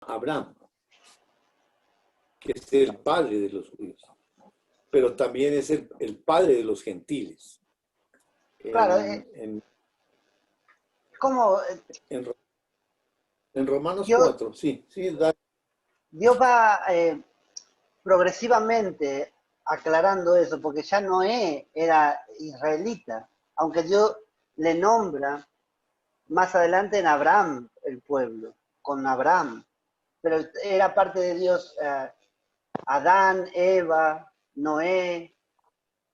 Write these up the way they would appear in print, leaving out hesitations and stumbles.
Abraham, que es el padre de los judíos, pero también es el padre de los gentiles. Claro, ¿cómo en Romanos Dios, 4, sí, Dios va progresivamente aclarando eso? Porque ya Noé era israelita, aunque Dios le nombra más adelante en Abraham el pueblo, con Abraham, pero era parte de Dios Adán, Eva, Noé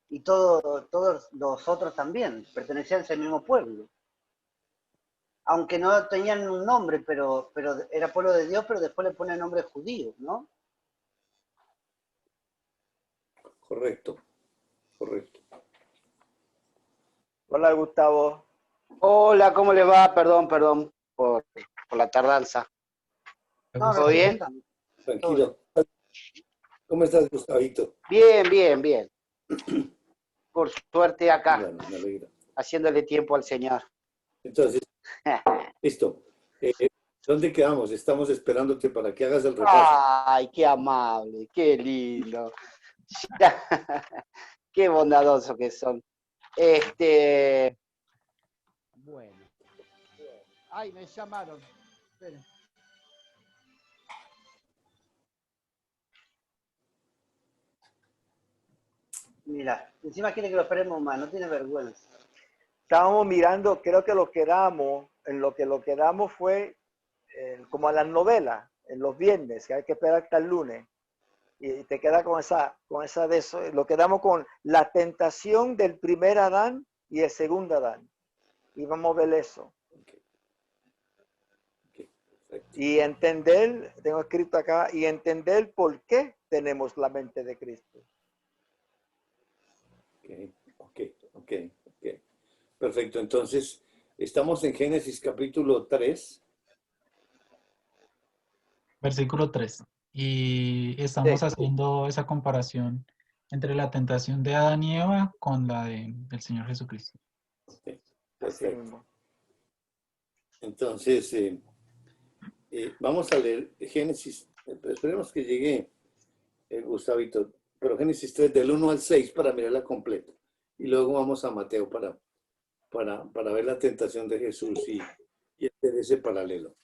y todos los otros también pertenecían a ese mismo pueblo. Aunque no tenían un nombre, pero era pueblo de Dios, pero después le pone el nombre judío, ¿no? correcto, correcto. Hola, Gustavo. Hola, ¿cómo le va? Perdón por la tardanza. No, ¿Todo bien? Tranquilo. ¿Cómo estás, Gustavito? Bien. Por suerte acá, Bueno, me alegra. haciéndole tiempo al Señor. Entonces, listo. ¿Dónde quedamos? Estamos esperándote para que hagas el repaso. Ay, qué amable, qué lindo. Qué bondadoso que son. Bueno. Ay, me llamaron. Esperen. Mira, encima quiere que lo esperemos más, no tiene vergüenza. Estábamos mirando, creo que lo que quedamos fue como a las novelas, en los viernes, que hay que esperar hasta el lunes. Y te queda con esa de eso. Lo quedamos con la tentación del primer Adán y el segundo Adán. Y vamos a ver eso. Okay, perfecto. Y entender, tengo escrito acá, y entender por qué tenemos la mente de Cristo. Ok. Perfecto, entonces estamos en Génesis capítulo 3. Versículo 3. Y estamos haciendo esa comparación entre la tentación de Adán y Eva con la del Señor Jesucristo. Okay, perfecto. Entonces, vamos a leer Génesis. Esperemos que llegue Gustavito, pero Génesis 3 del 1 al 6 para mirarla completa. Y luego vamos a Mateo para ver la tentación de Jesús y hacer ese paralelo.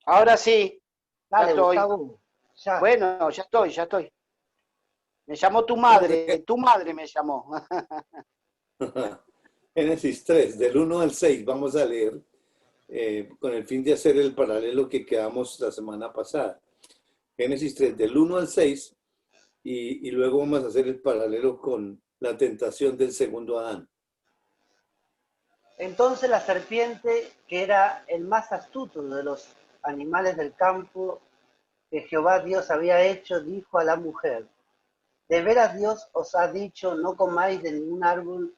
Ahora sí, Dale, ya estoy. Gustavo, ya. Bueno, ya estoy. Me llamó tu madre me llamó. Génesis 3 del 1 al 6 vamos a leer con el fin de hacer el paralelo que quedamos la semana pasada. Génesis 3 del 1 al 6 y luego vamos a hacer el paralelo con la tentación del segundo Adán. Entonces la serpiente, que era el más astuto de los animales del campo que Jehová Dios había hecho, dijo a la mujer: ¿de veras Dios os ha dicho, no comáis de ningún árbol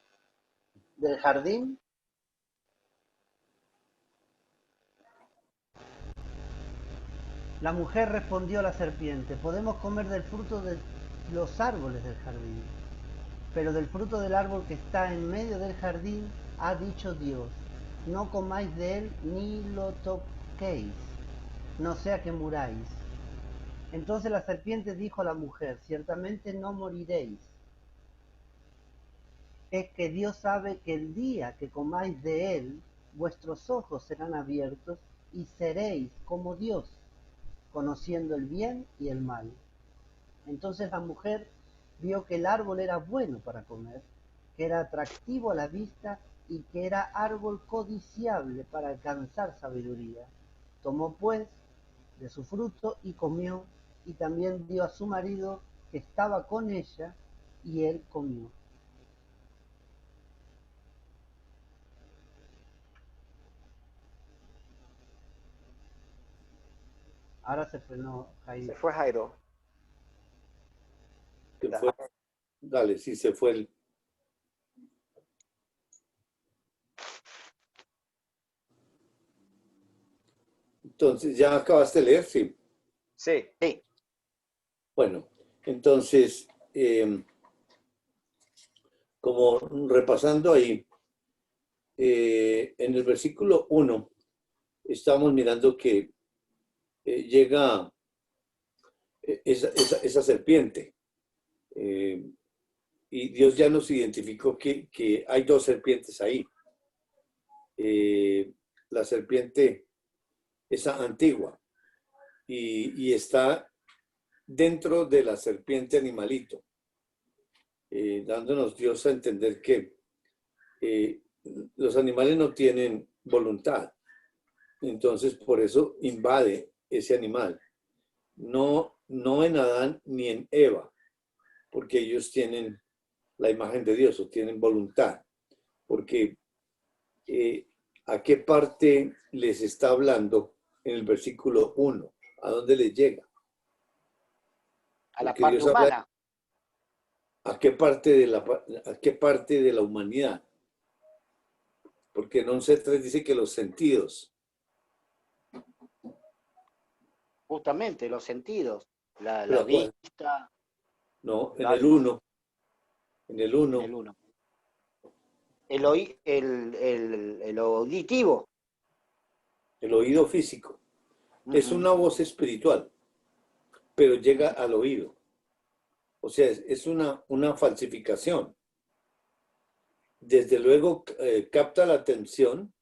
del jardín? La mujer respondió a la serpiente: podemos comer del fruto de los árboles del jardín, pero del fruto del árbol que está en medio del jardín ha dicho Dios: no comáis de él ni lo toquéis, no sea que muráis. Entonces la serpiente dijo a la mujer: ciertamente no moriréis. Es que Dios sabe que el día que comáis de él, vuestros ojos serán abiertos y seréis como Dios, conociendo el bien y el mal. Entonces la mujer vio que el árbol era bueno para comer, que era atractivo a la vista y que era árbol codiciable para alcanzar sabiduría. Tomó pues de su fruto y comió, y también dio a su marido que estaba con ella, y él comió. Ahora se frenó Jairo. Se fue Jairo. Dale, sí, se fue el... Entonces, ¿ya acabaste de leer? Sí. Sí. Sí. Bueno, entonces, como repasando ahí, en el versículo 1, estamos mirando que llega esa serpiente. Y Dios ya nos identificó que hay dos serpientes ahí. La serpiente, esa antigua, y está dentro de la serpiente animalito, dándonos Dios a entender que los animales no tienen voluntad. Entonces, por eso invade ese animal. No en Adán ni en Eva, porque ellos tienen la imagen de Dios o tienen voluntad. Porque ¿a qué parte les está hablando en el versículo 1? ¿A dónde les llega? A la Porque parte Dios habla humana. a qué parte de la humanidad. Porque en 11.3 dice que los sentidos. Justamente, los sentidos. La Pero, vista. no, en la- el 1. En el El 1, 1. El auditivo. el oído físico. Es una voz espiritual, pero llega al oído. O sea, es una falsificación. Desde luego capta la atención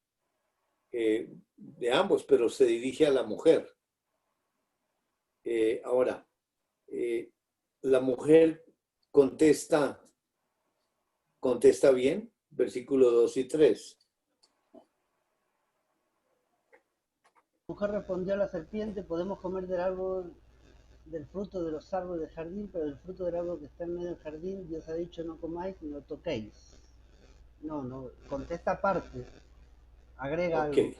de ambos, pero se dirige a la mujer. Ahora, la mujer contesta bien, versículo 2 y 3. La mujer respondió a la serpiente, podemos comer del fruto de los árboles del jardín, pero del fruto del árbol que está en medio del jardín, Dios ha dicho no comáis ni lo toquéis. No, contesta aparte, agrega Ok, algo.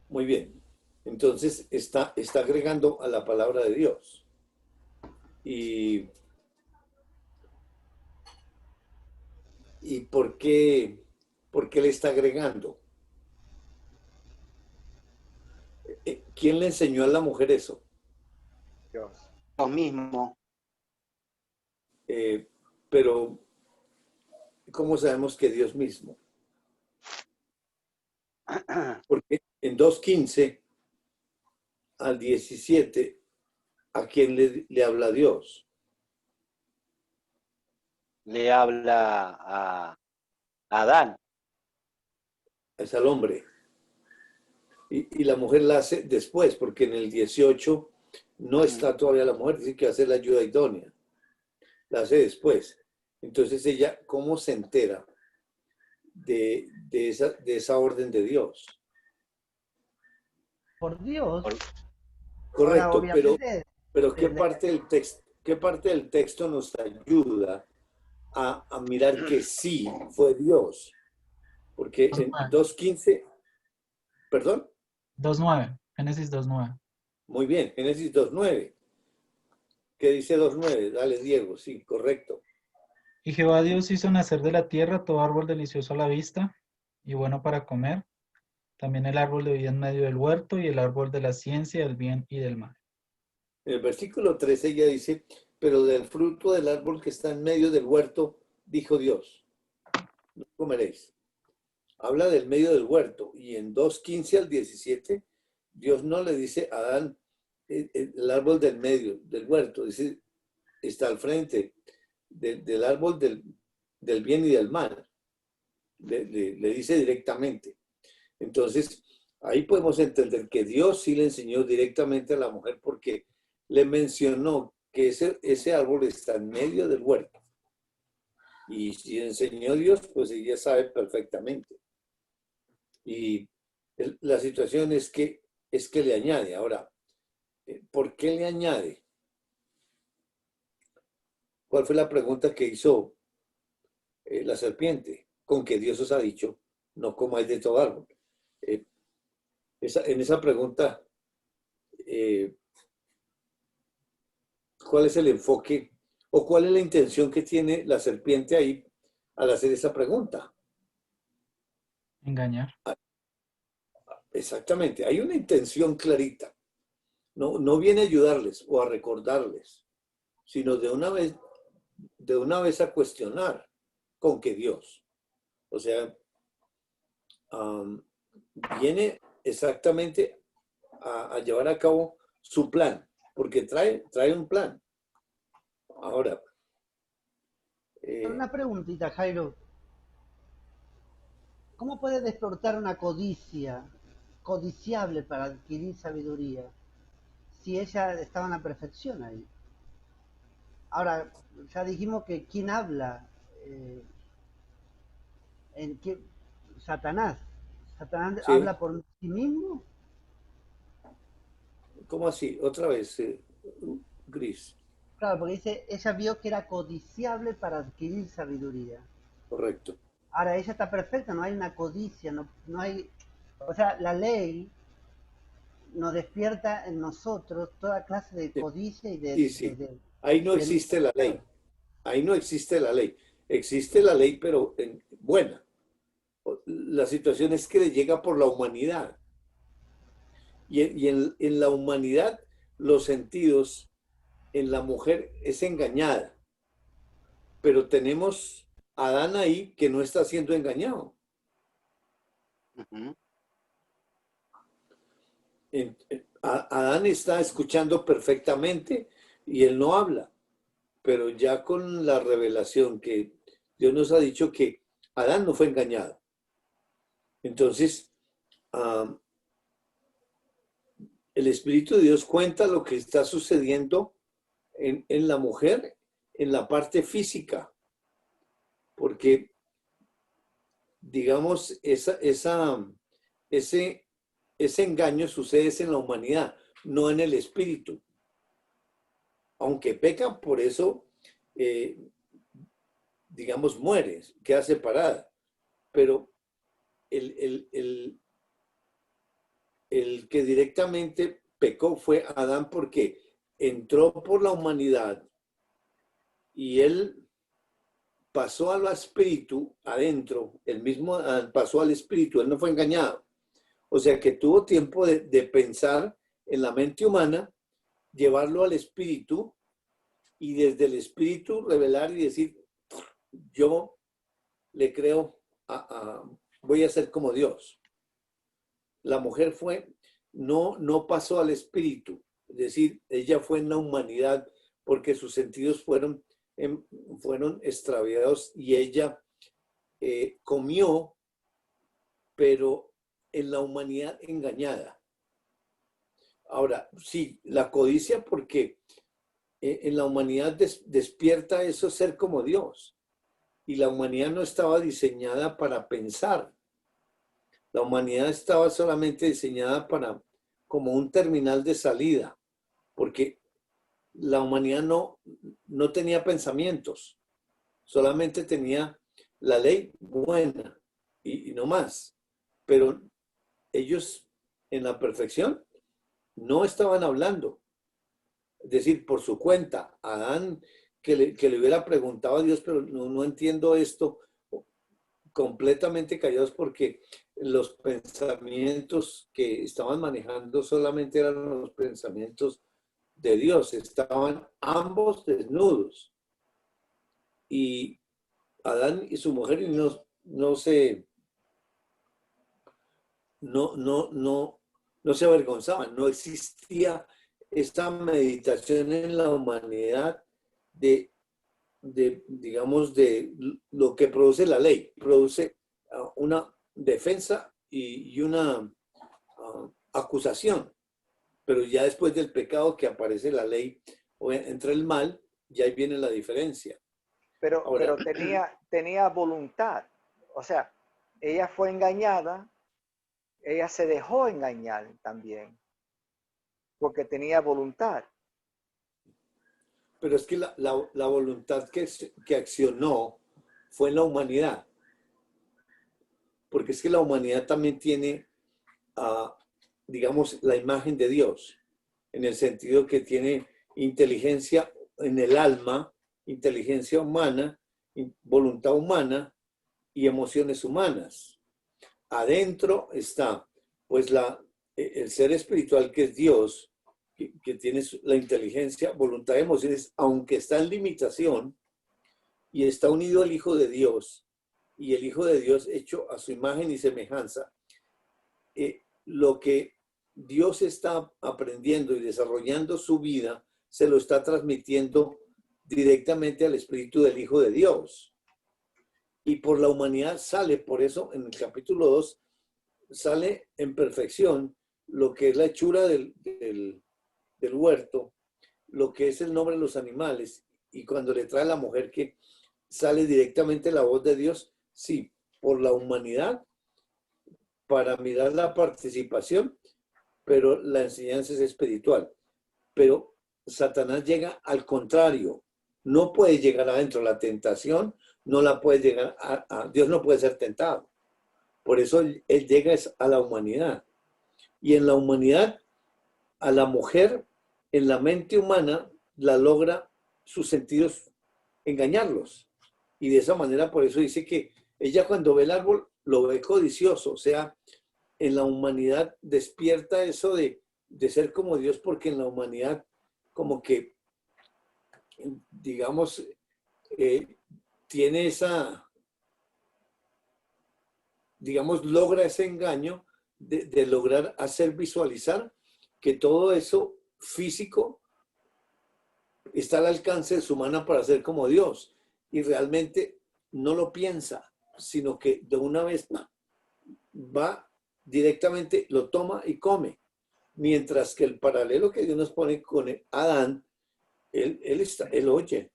muy bien. Entonces está agregando a la palabra de Dios. ¿Y por qué le está agregando? ¿Quién le enseñó a la mujer eso? Dios. Lo mismo. Pero, ¿cómo sabemos que Dios mismo? Porque en 2:15 al 17, ¿a quién le habla Dios? Le habla a Adán. Es al hombre. Y la mujer la hace después, porque en el 18 no está todavía la mujer, dice que hace la ayuda idónea. La hace después. Entonces ella, ¿cómo se entera de esa orden de Dios? Por Dios. Ahora, Correcto, obviamente, pero ¿qué parte del texto nos ayuda a mirar que sí fue Dios? Porque en 2:15, perdón, 2:9, Génesis 2:9. muy bien, Génesis 2:9. ¿Qué dice 2:9? Dale, Diego, sí, correcto. Y Jehová Dios hizo nacer de la tierra todo árbol delicioso a la vista y bueno para comer, también el árbol de vida en medio del huerto y el árbol de la ciencia del bien y del mal. En el versículo 13 ella dice, pero del fruto del árbol que está en medio del huerto, dijo Dios, no comeréis. Habla del medio del huerto y en 2:15 al 17, Dios no le dice a Adán el árbol del medio del huerto, dice, está al frente del árbol del bien y del mal. Le dice directamente. Entonces, ahí podemos entender que Dios sí le enseñó directamente a la mujer porque le mencionó que ese árbol está en medio del huerto. Y si enseñó Dios, pues ella sabe perfectamente. Y la situación es que le añade. Ahora, ¿por qué le añade? ¿Cuál fue la pregunta que hizo la serpiente? Con que Dios os ha dicho, no comáis de todo árbol. En esa pregunta, ¿cuál es el enfoque o cuál es la intención que tiene la serpiente ahí al hacer esa pregunta? Engañar. exactamente, hay una intención clarita. No, no viene a ayudarles o a recordarles, sino de una vez a cuestionar con que Dios. O sea, viene exactamente a llevar a cabo su plan, porque trae un plan. Ahora, Una preguntita, Jairo. ¿Cómo puede despertar una codicia, codiciable para adquirir sabiduría, si ella estaba en la perfección ahí? Ahora, ya dijimos que quién habla, eh, en qué, Satanás. ¿Satanás sí, habla por sí mismo? ¿cómo así? Otra vez, Gris, Claro, porque dice, ella vio que era codiciable para adquirir sabiduría. correcto. Ahora, ella está perfecta, no hay una codicia, no hay... O sea, la ley nos despierta en nosotros toda clase de Sí, codicia y sí, sí. Ahí no de existe la ley. Ahí no existe la ley. Existe la ley, pero buena. La situación es que le llega por la humanidad. Y en la humanidad, los sentidos en la mujer es engañada. Pero tenemos a Adán ahí que no está siendo engañado. Ujú. Adán está escuchando perfectamente y él no habla. Pero ya con la revelación que Dios nos ha dicho que Adán no fue engañado. Entonces, el Espíritu de Dios cuenta lo que está sucediendo en la mujer, en la parte física, porque, digamos, ese engaño sucede en la humanidad, no en el Espíritu. Aunque pecan, por eso, digamos, muere, queda separada. Pero el que directamente pecó fue Adán porque entró por la humanidad y él pasó al espíritu adentro, el mismo pasó al espíritu, él no fue engañado. O sea que tuvo tiempo de pensar en la mente humana, llevarlo al espíritu y desde el espíritu revelar y decir, yo le creo, voy a ser como Dios. La mujer no pasó al espíritu, es decir, ella fue en la humanidad porque sus sentidos fueron extraviados y ella comió, pero en la humanidad engañada. Ahora, sí, la codicia porque en la humanidad despierta eso ser como Dios y la humanidad no estaba diseñada para pensar. La humanidad estaba solamente diseñada como un terminal de salida, porque la humanidad no tenía pensamientos, solamente tenía la ley buena y no más. Pero ellos en la perfección no estaban hablando. Es decir, por su cuenta, Adán que le hubiera preguntado a Dios, pero no entiendo esto, completamente callados porque los pensamientos que estaban manejando solamente eran los pensamientos de Dios, estaban ambos desnudos. Y Adán y su mujer no se avergonzaban, no existía esta meditación en la humanidad digamos, de lo que produce la ley. Produce una defensa y una acusación. Pero ya después del pecado que aparece la ley, entra el mal, y ahí viene la diferencia. Pero tenía voluntad. O sea, ella fue engañada, ella se dejó engañar también, porque tenía voluntad. Pero es que la voluntad que accionó fue en la humanidad. Porque es que la humanidad también tiene, digamos, la imagen de Dios, en el sentido que tiene inteligencia en el alma, inteligencia humana, voluntad humana y emociones humanas. Adentro está pues el ser espiritual que es Dios, que tiene la inteligencia, voluntad y emociones, aunque está en limitación y está unido al Hijo de Dios, y el Hijo de Dios hecho a su imagen y semejanza, lo que Dios está aprendiendo y desarrollando su vida, se lo está transmitiendo directamente al Espíritu del Hijo de Dios. Y por la humanidad sale, por eso en el capítulo 2, sale en perfección lo que es la hechura del huerto, lo que es el nombre de los animales, y cuando le trae a la mujer que sale directamente la voz de Dios, sí, por la humanidad, para mirar la participación, pero la enseñanza es espiritual. Pero Satanás llega al contrario, no puede llegar adentro, la tentación no la puede llegar Dios no puede ser tentado. Por eso él llega a la humanidad. Y en la humanidad, a la mujer, en la mente humana, la logra sus sentidos engañarlos. Y de esa manera, por eso dice que ella cuando ve el árbol, lo ve codicioso. O sea, en la humanidad despierta eso de ser como Dios, porque en la humanidad como que, digamos, tiene esa, digamos, logra ese engaño de lograr hacer visualizar que todo eso físico está al alcance de su mano para ser como Dios. Y realmente no lo piensa, sino que de una vez va directamente, lo toma y come. Mientras que el paralelo que Dios nos pone con Adán, él oye,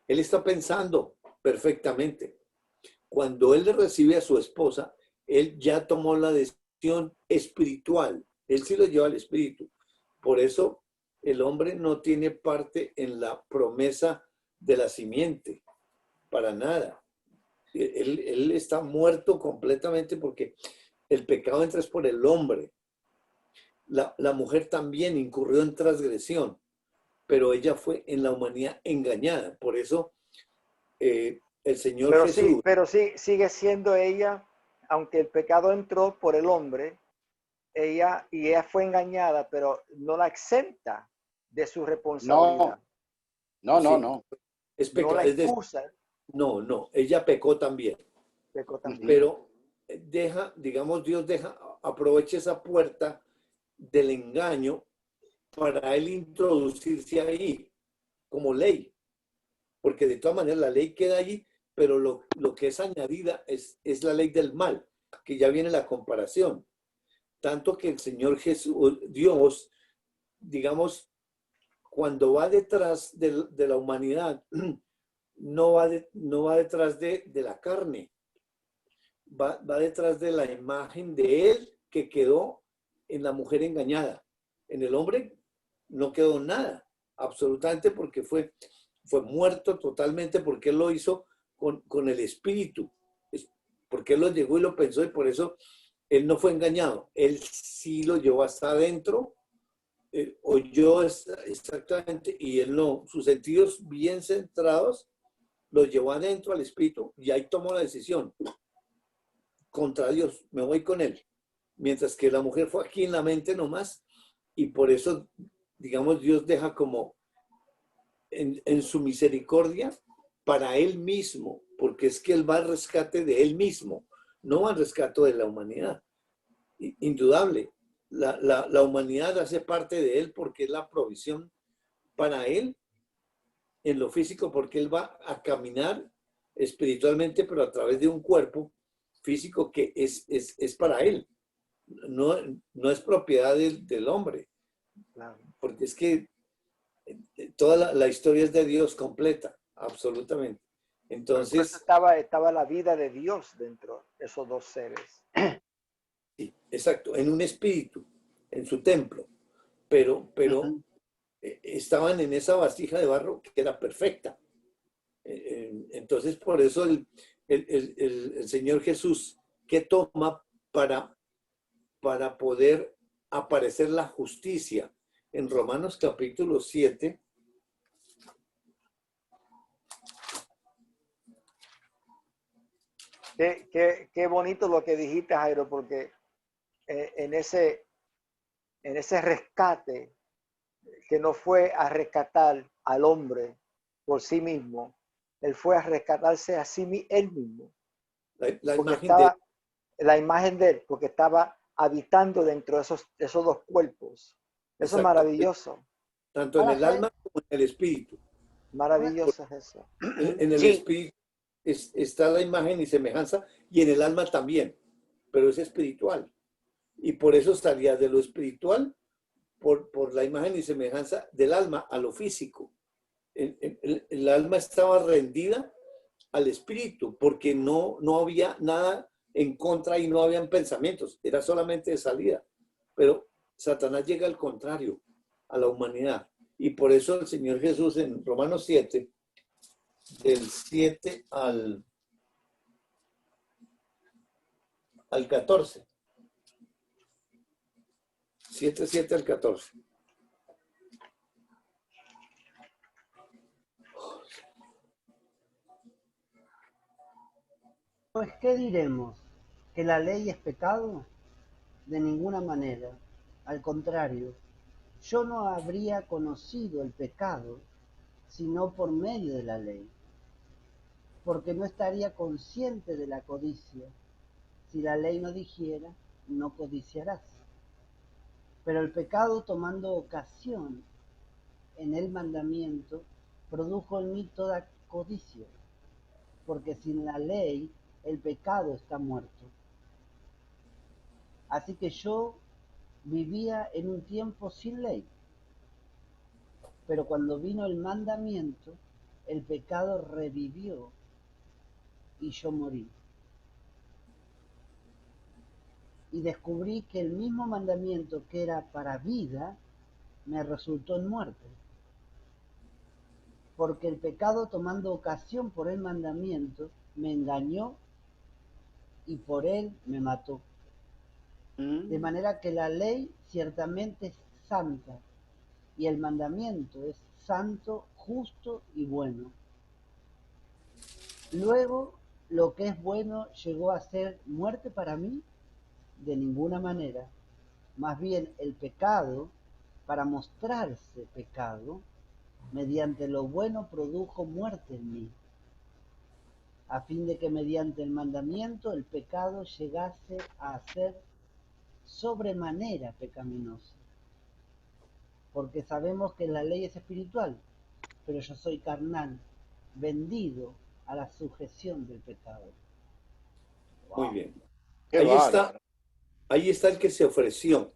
él está pensando perfectamente. Cuando él le recibe a su esposa, él ya tomó la decisión espiritual. Él sí lo lleva al espíritu. Por eso el hombre no tiene parte en la promesa de la simiente, para nada. Él está muerto completamente porque el pecado entra es por el hombre. La mujer también incurrió en transgresión, pero ella fue en la humanidad engañada. Por eso el Señor Pero Jesús... sí, pero sí, sigue siendo ella, aunque el pecado entró por el hombre, ella fue engañada, pero no la exenta de su responsabilidad. No, no, Sí, no. es No pecado. la excusa, No, ella pecó también. pecó también. Pero digamos, Dios aprovecha esa puerta del engaño para él introducirse ahí como ley. Porque de todas maneras la ley queda allí, pero lo que es añadida es la ley del mal, que ya viene la comparación. Tanto que el Señor Jesús, Dios, digamos, cuando va detrás de la humanidad, no va detrás de la carne, va detrás de la imagen de él que quedó en la mujer engañada. En el hombre no quedó nada, absolutamente, porque fue muerto totalmente, porque él lo hizo con el espíritu, porque él lo llegó y lo pensó, y por eso él no fue engañado. Él sí lo llevó hasta adentro, oyó exactamente, y él no, sus sentidos bien centrados, los llevó adentro al espíritu, y ahí tomó la decisión contra Dios, me voy con él. Mientras que la mujer fue aquí en la mente nomás, y por eso, digamos, Dios deja como en su misericordia para él mismo, porque es que él va al rescate de él mismo, no al rescate de la humanidad. Indudable, la humanidad hace parte de él porque es la provisión para él en lo físico, porque él va a caminar espiritualmente, pero a través de un cuerpo físico que es para él, no es propiedad del hombre, porque es que toda la historia es de Dios completa, absolutamente. Entonces, estaba la vida de Dios dentro de esos dos seres. sí, exacto, en un espíritu, en su templo, pero estaban en esa vasija de barro que era perfecta. Entonces, por eso el Señor Jesús, que toma para poder aparecer la justicia. En Romanos capítulo 7, Qué bonito lo que dijiste, Jairo, porque en ese rescate, que no fue a rescatar al hombre por sí mismo, él fue a rescatarse a él mismo. La Porque imagen de estaba la imagen de él, porque estaba habitando dentro de esos dos cuerpos. Eso es exacto, maravilloso. tanto en Ahora, el alma como en el espíritu. Maravilloso es eso. En el Sí, espíritu está la imagen y semejanza, y en el alma también, pero es espiritual. Y por eso salía de lo espiritual, por la imagen y semejanza del alma a lo físico. El alma estaba rendida al espíritu, porque no había nada en contra y no habían pensamientos, era solamente de salida. Pero Satanás llega al contrario, a la humanidad. Y por eso el Señor Jesús en Romanos 7, del 7 al 14. 7 al 14. pues, ¿qué diremos? ¿Que la ley es pecado? De ninguna manera. Al contrario, yo no habría conocido el pecado sino por medio de la ley, porque no estaría consciente de la codicia si la ley no dijera, no codiciarás. Pero el pecado, tomando ocasión en el mandamiento, produjo en mí toda codicia, porque sin la ley el pecado está muerto. Así que yo vivía en un tiempo sin ley, pero cuando vino el mandamiento, el pecado revivió y yo morí. Y descubrí que el mismo mandamiento que era para vida, me resultó en muerte. Porque el pecado, tomando ocasión por el mandamiento, me engañó y por él me mató. De manera que la ley ciertamente es santa y el mandamiento es santo, justo y bueno. Luego, lo que es bueno llegó a ser muerte para mí, de ninguna manera. Más bien el pecado, para mostrarse pecado, mediante lo bueno produjo muerte en mí, a fin de que mediante el mandamiento el pecado llegase a ser sobremanera pecaminoso. Porque sabemos que la ley es espiritual, pero yo soy carnal, vendido a la sujeción del pecado. Muy bien. qué bárbaro. Ahí está el que se ofreció,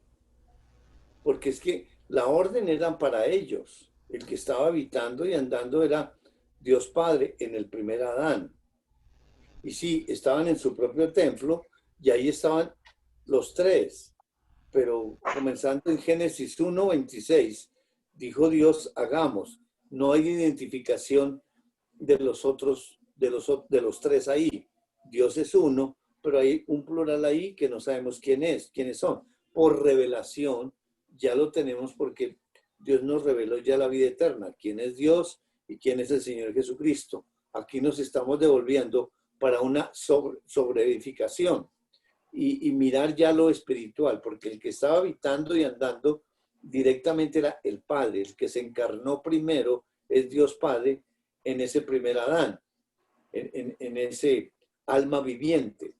porque es que la orden era para ellos. El que estaba habitando y andando era Dios Padre en el primer Adán. Y sí, estaban en su propio templo y ahí estaban los tres. Pero comenzando en Génesis 1:26, dijo Dios, hagamos. No hay identificación de los otros, de los tres ahí. Dios es uno, pero hay un plural ahí que no sabemos quiénes son. Por revelación, ya lo tenemos porque Dios nos reveló ya la vida eterna, quién es Dios y quién es el Señor Jesucristo. Aquí nos estamos devolviendo para una sobreedificación y mirar ya lo espiritual, porque el que estaba habitando y andando directamente era el Padre, el que se encarnó primero es Dios Padre en ese primer Adán, en ese alma viviente.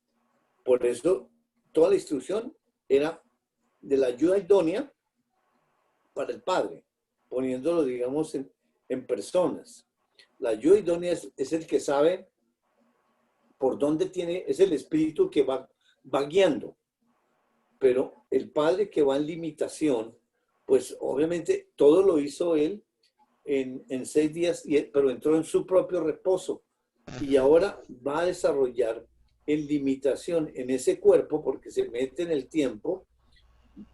Por eso toda la instrucción era de la ayuda idónea para el Padre, poniéndolo, digamos, en personas. La ayuda idónea es el que sabe por dónde tiene, es el espíritu que va guiando. Pero el Padre que va en limitación, pues obviamente todo lo hizo él en 6 días, pero entró en su propio reposo. Y ahora va a desarrollar en limitación en ese cuerpo, porque se mete en el tiempo,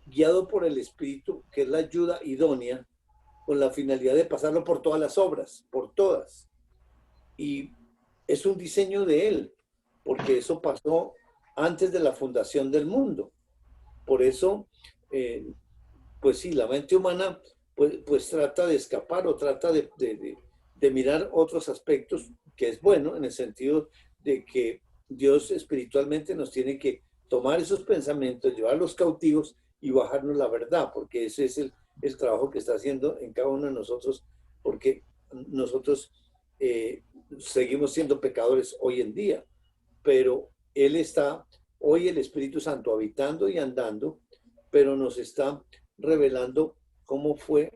guiado por el Espíritu, que es la ayuda idónea, con la finalidad de pasarlo por todas las obras, por todas. Y es un diseño de él, porque eso pasó antes de la fundación del mundo. Por eso, pues sí, la mente humana pues trata de escapar o trata de mirar otros aspectos, que es bueno en el sentido de que Dios espiritualmente nos tiene que tomar esos pensamientos, llevarlos cautivos y bajarnos la verdad, porque ese es el trabajo que está haciendo en cada uno de nosotros, porque nosotros seguimos siendo pecadores hoy en día, pero Él está, hoy el Espíritu Santo habitando y andando, pero nos está revelando cómo fue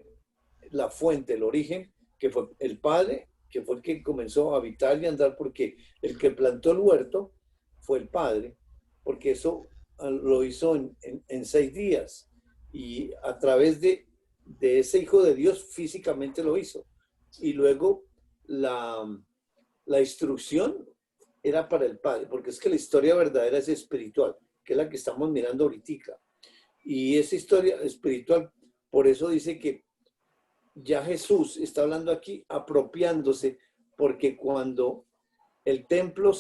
la fuente, el origen, que fue el Padre, que fue el que comenzó a habitar y andar, porque el que plantó el huerto fue el Padre, porque eso lo hizo en 6 días, y a través de ese Hijo de Dios físicamente lo hizo. Y luego la instrucción era para el Padre, porque es que la historia verdadera es espiritual, que es la que estamos mirando ahorita. Y esa historia espiritual, por eso dice que ya Jesús está hablando aquí apropiándose, porque cuando el templo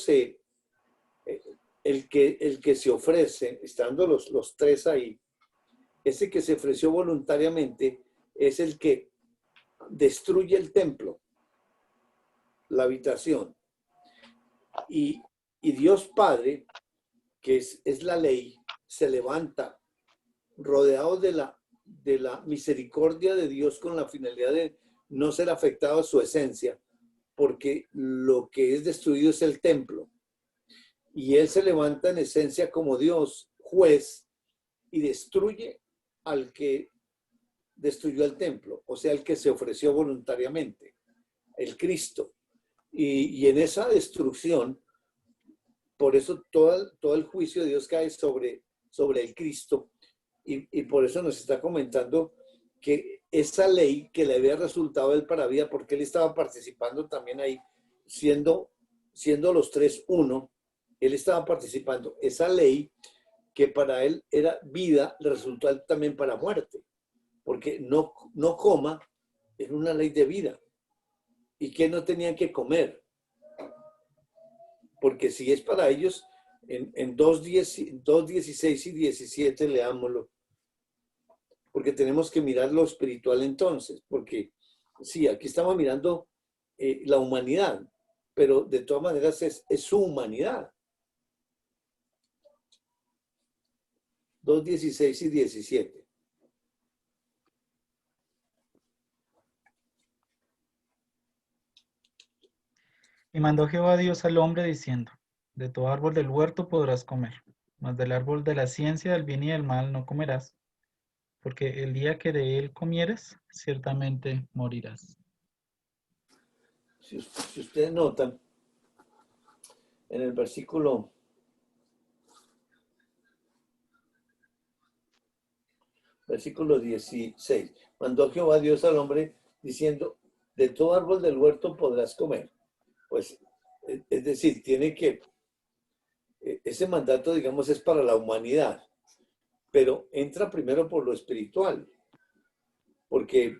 el que se ofrece, estando los tres ahí, ese que se ofreció voluntariamente es el que destruye el templo, la habitación. Y Dios Padre, que es la ley, se levanta rodeado de la misericordia de Dios con la finalidad de no ser afectado a su esencia, porque lo que es destruido es el templo. Y Él se levanta en esencia como Dios, juez, y destruye al que destruyó el templo, o sea, el que se ofreció voluntariamente, el Cristo. Y en esa destrucción, por eso todo el juicio de Dios cae sobre el Cristo, y por eso nos está comentando que esa ley que le había resultado él para vida, porque él estaba participando también ahí, siendo los tres uno, él estaba participando. Esa ley que para él era vida, le resultó a él también para muerte, porque no coma es una ley de vida. ¿Y que no tenían que comer? Porque si es para ellos, en 2:16 y 17, leámoslo. Porque tenemos que mirar lo espiritual entonces, porque sí, aquí estamos mirando la humanidad, pero de todas maneras es su humanidad. 2:16 y 17. Y mandó Jehová Dios al hombre diciendo, de todo árbol del huerto podrás comer, mas del árbol de la ciencia del bien y del mal no comerás, porque el día que de él comieres, ciertamente morirás. Si ustedes notan, en el versículo 16, mandó Jehová Dios al hombre diciendo, de todo árbol del huerto podrás comer. Pues, es decir, tiene que, ese mandato, digamos, es para la humanidad, pero entra primero por lo espiritual, porque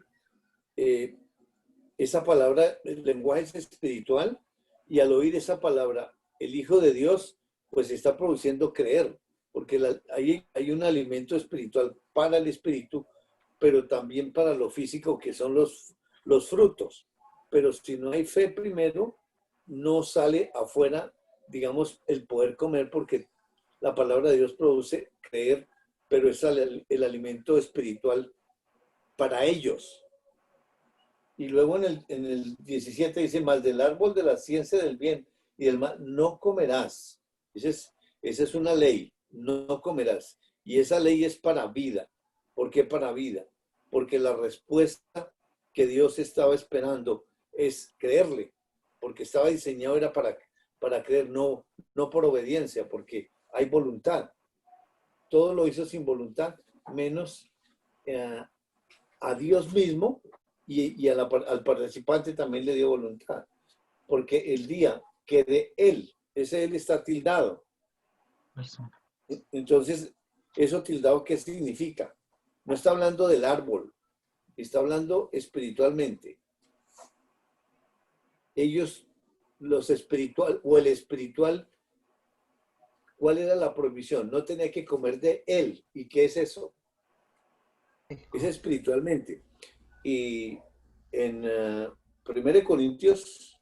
esa palabra, el lenguaje es espiritual, y al oír esa palabra, el Hijo de Dios, pues está produciendo creer, porque hay un alimento espiritual para el espíritu, pero también para lo físico, que son los frutos. Pero si no hay fe primero, no sale afuera, digamos, el poder comer, porque la palabra de Dios produce creer, pero es el alimento espiritual para ellos. Y luego en el 17 dice, más del árbol de la ciencia del bien y del mal no comerás. Esa es una ley, no comerás. Y esa ley es para vida. ¿Por qué para vida? Porque la respuesta que Dios estaba esperando es creerle, porque estaba diseñado era para creer, no por obediencia, porque hay voluntad. Todo lo hizo sin voluntad, menos a Dios mismo, y al participante también le dio voluntad, porque el día que de él, ese él está tildado. Persona. Entonces, ¿eso tildado qué significa? No está hablando del árbol, está hablando espiritualmente. Ellos, los espiritual o el espiritual, ¿cuál era la prohibición? No tenía que comer de él. ¿Y qué es eso? Es espiritualmente. Y en 1 Corintios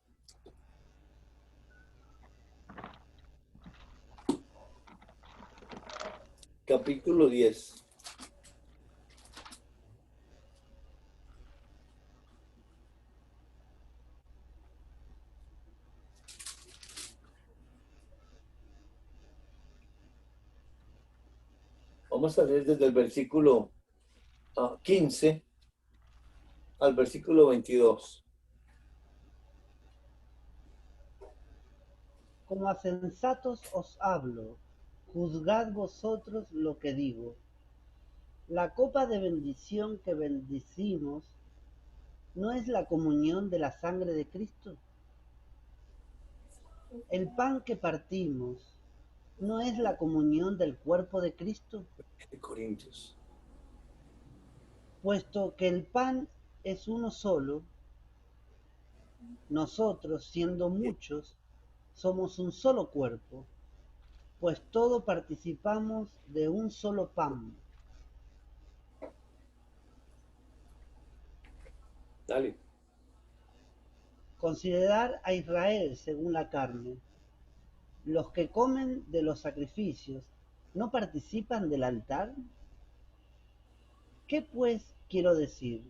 capítulo 10. Vamos a leer desde el versículo 15 al versículo 22. Como a sensatos os hablo, juzgad vosotros lo que digo. La copa de bendición que bendecimos, ¿no es la comunión de la sangre de Cristo? El pan que partimos, ¿no es la comunión del cuerpo de Cristo? De Corintios. Puesto que el pan es uno solo, nosotros, siendo muchos, somos un solo cuerpo, pues todos participamos de un solo pan. Dale. Considerar a Israel según la carne. Los que comen de los sacrificios, ¿no participan del altar? ¿Qué pues quiero decir?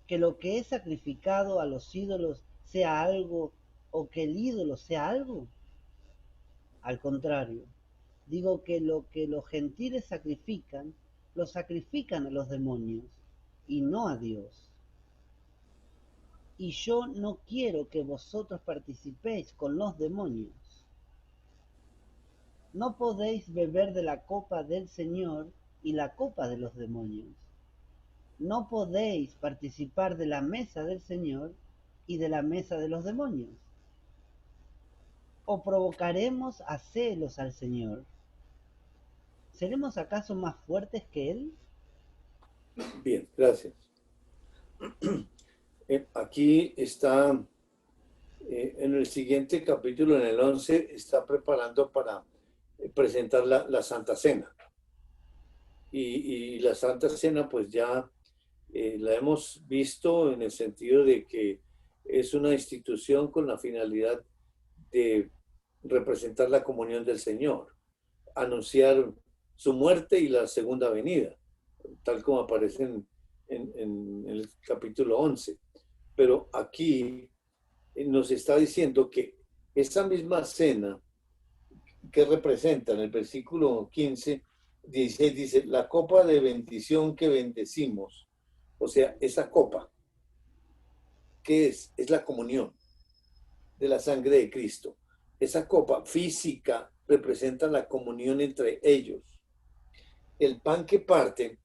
¿Que lo que es sacrificado a los ídolos sea algo o que el ídolo sea algo? Al contrario, digo que lo que los gentiles sacrifican, lo sacrifican a los demonios y no a Dios. Y yo no quiero que vosotros participéis con los demonios. No podéis beber de la copa del Señor y la copa de los demonios. No podéis participar de la mesa del Señor y de la mesa de los demonios. ¿O provocaremos a celos al Señor? ¿Seremos acaso más fuertes que Él? Bien, gracias. Aquí está, en el siguiente capítulo, en el 11, está preparando para presentar la Santa Cena. Y la Santa Cena, pues ya la hemos visto en el sentido de que es una institución con la finalidad de representar la comunión del Señor, anunciar su muerte y la segunda venida, tal como aparece en el capítulo 11. Pero aquí nos está diciendo que esa misma cena que representa en el versículo 15, 16, dice, la copa de bendición que bendecimos. O sea, esa copa, ¿qué es? Es la comunión de la sangre de Cristo. Esa copa física representa la comunión entre ellos. El pan que parte,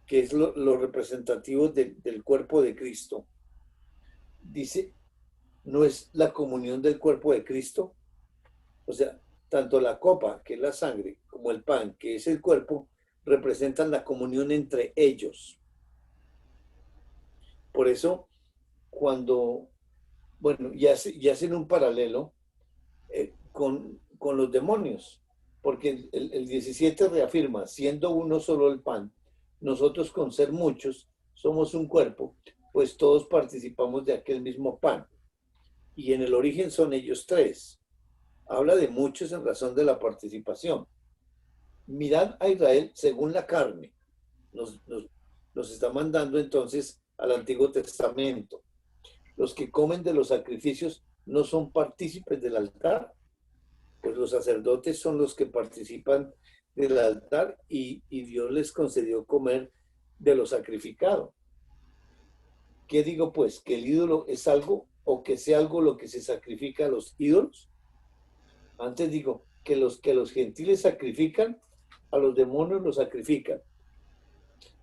que es lo representativo del cuerpo de Cristo, dice, ¿no es la comunión del cuerpo de Cristo? O sea, tanto la copa, que es la sangre, como el pan, que es el cuerpo, representan la comunión entre ellos. Por eso, cuando, bueno, y hacen un paralelo con los demonios, porque el 17 reafirma, siendo uno solo el pan, nosotros con ser muchos somos un cuerpo, pues todos participamos de aquel mismo pan. Y en el origen son ellos tres. Habla de muchos en razón de la participación. Mirad a Israel según la carne. Nos está mandando entonces al Antiguo Testamento. Los que comen de los sacrificios no son partícipes del altar, pues los sacerdotes son los que participan del altar y Dios les concedió comer de lo sacrificado. ¿Qué digo pues? ¿Que el ídolo es algo o que sea algo lo que se sacrifica a los ídolos? Antes digo que los gentiles sacrifican, a los demonios los sacrifican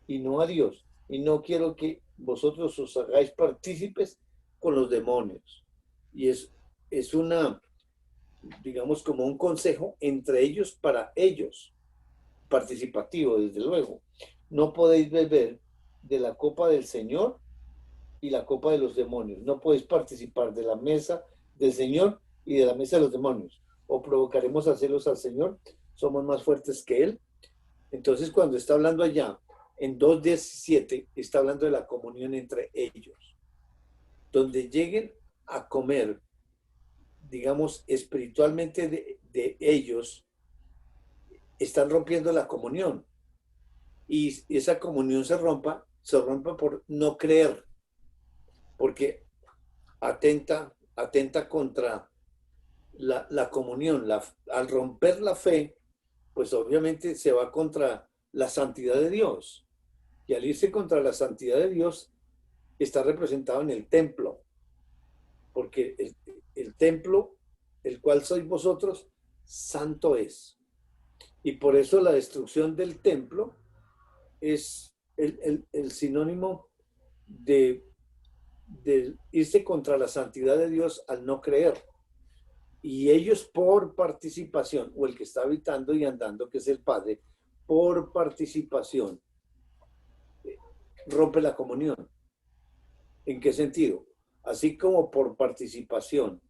y no a Dios. Y no quiero que vosotros os hagáis partícipes con los demonios. Y es una, digamos, como un consejo entre ellos para ellos, participativo, desde luego. No podéis beber de la copa del Señor y la copa de los demonios. No podéis participar de la mesa del Señor y de la mesa de los demonios. O provocaremos a celos al Señor, somos más fuertes que Él. Entonces, cuando está hablando allá, en 2:17, está hablando de la comunión entre ellos. Donde lleguen a comer, digamos, espiritualmente de ellos, están rompiendo la comunión. Y esa comunión se rompa por no creer, porque atenta contra la comunión. Al romper la fe, pues obviamente se va contra la santidad de Dios. Y al irse contra la santidad de Dios, está representado en el templo. Porque el templo, el cual sois vosotros, santo es. Y por eso la destrucción del templo es el sinónimo de irse contra la santidad de Dios al no creer. Y ellos por participación, o el que está habitando y andando, que es el Padre, por participación, rompe la comunión. ¿En qué sentido? Así como por participación,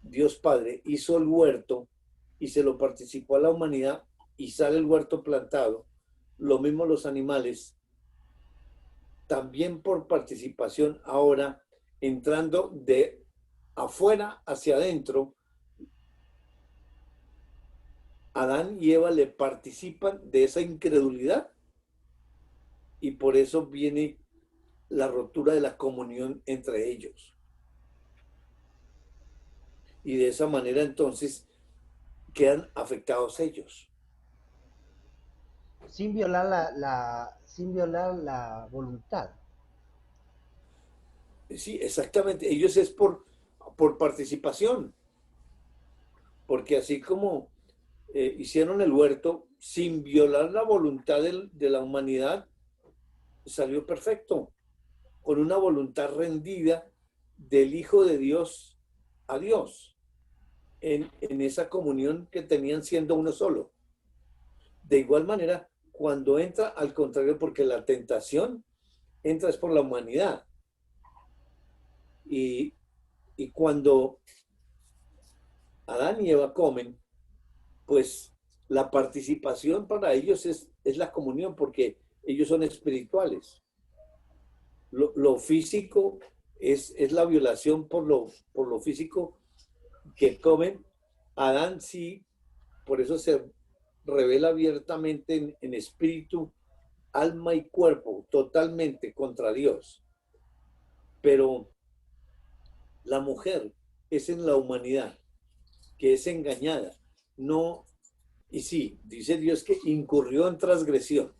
Dios Padre hizo el huerto y se lo participó a la humanidad y sale el huerto plantado, lo mismo los animales, también por participación ahora, entrando de afuera hacia adentro, Adán y Eva le participan de esa incredulidad y por eso viene la rotura de la comunión entre ellos. Y de esa manera entonces quedan afectados ellos. Sin violar la voluntad. Sí, exactamente. Ellos es por participación. Porque así como hicieron el huerto sin violar la voluntad de la humanidad, salió perfecto, con una voluntad rendida del Hijo de Dios a Dios, en esa comunión que tenían siendo uno solo. De igual manera, cuando entra al contrario, porque la tentación entra es por la humanidad. Y cuando Adán y Eva comen, pues la participación para ellos es la comunión, porque ellos son espirituales. Lo físico es la violación por lo físico que comen. Adán sí, por eso se revela abiertamente en espíritu, alma y cuerpo, totalmente contra Dios. Pero la mujer es en la humanidad, que es engañada. No, y sí, dice Dios que incurrió en transgresión,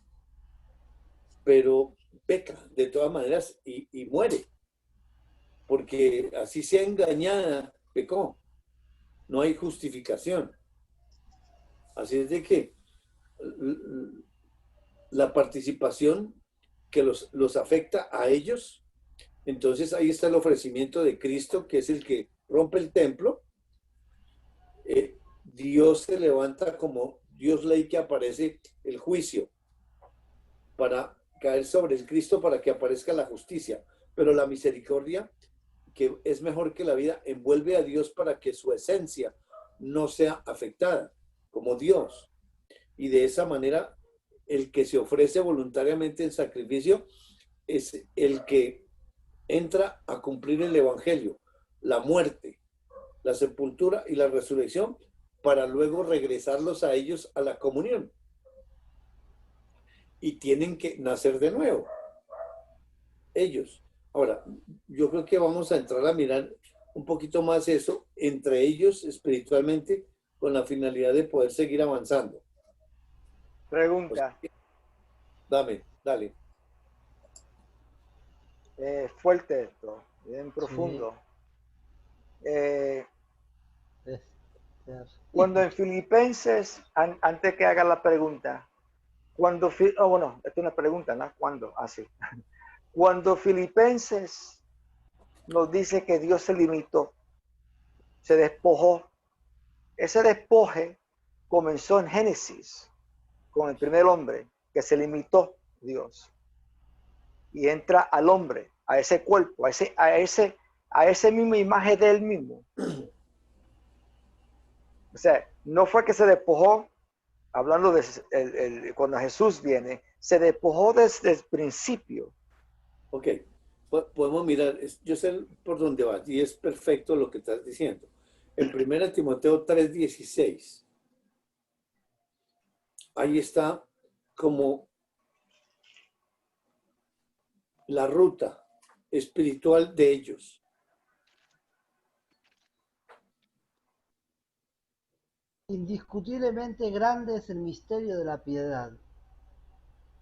pero peca de todas maneras y muere, porque así sea engañada, pecó. No hay justificación. Así es de que la participación que los afecta a ellos, entonces ahí está el ofrecimiento de Cristo, que es el que rompe el templo. Dios se levanta como Dios ley, que aparece el juicio para caer sobre el Cristo, para que aparezca la justicia. Pero la misericordia, que es mejor que la vida, envuelve a Dios para que su esencia no sea afectada, como Dios. Y de esa manera, el que se ofrece voluntariamente en sacrificio es el que entra a cumplir el evangelio, la muerte, la sepultura y la resurrección, para luego regresarlos a ellos a la comunión. Y tienen que nacer de nuevo, ellos. Ahora, yo creo que vamos a entrar a mirar un poquito más eso entre ellos espiritualmente, con la finalidad de poder seguir avanzando. Pregunta. Dale. Fuerte esto, bien profundo. Sí. Cuando en Filipenses, antes que haga la pregunta, bueno, esto es una pregunta, ¿no? ¿Cuándo? Así. Cuando Filipenses nos dice que Dios se limitó, se despojó, ese despoje comenzó en Génesis, con el primer hombre, que se limitó Dios. Y entra al hombre, a ese cuerpo, a ese misma imagen de él mismo. O sea, no fue que se despojó, hablando de cuando Jesús viene, se despojó desde el principio. Ok, podemos mirar, yo sé por dónde vas y es perfecto lo que estás diciendo. En 1 Timoteo 3:16 ahí está como la ruta espiritual de ellos. Indiscutiblemente grande es el misterio de la piedad.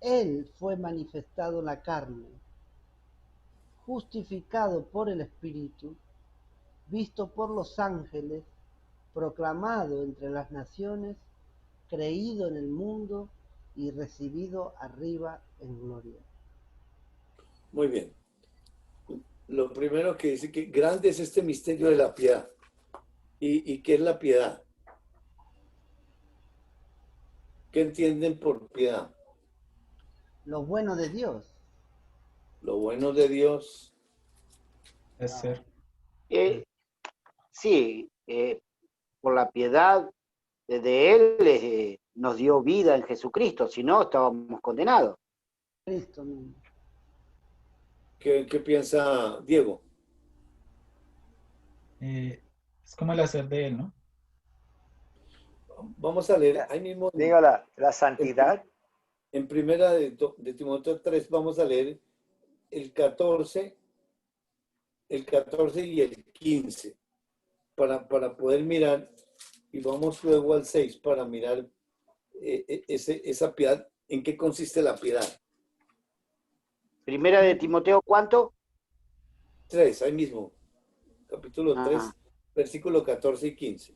Él fue manifestado en la carne, justificado por el Espíritu, visto por los ángeles, proclamado entre las naciones, creído en el mundo y recibido arriba en gloria. Muy bien. Lo primero que dice que grande es este misterio de la piedad. ¿Y qué es la piedad? ¿Qué entienden por piedad? Lo bueno de Dios. Lo bueno de Dios. Es ser. Sí, por la piedad de Él nos dio vida en Jesucristo, si no estábamos condenados. Cristo mismo. ¿Qué piensa Diego? Es como el hacer de él, ¿no? Vamos a leer ahí mismo Digo, la santidad. en primera de Timoteo 3, vamos a leer el 14 y el 15 para poder mirar, y vamos luego al 6 para mirar esa piedad, en qué consiste la piedad. Primera de Timoteo, ¿cuánto? 3, ahí mismo, capítulo 3, Ah. versículo 14 y 15.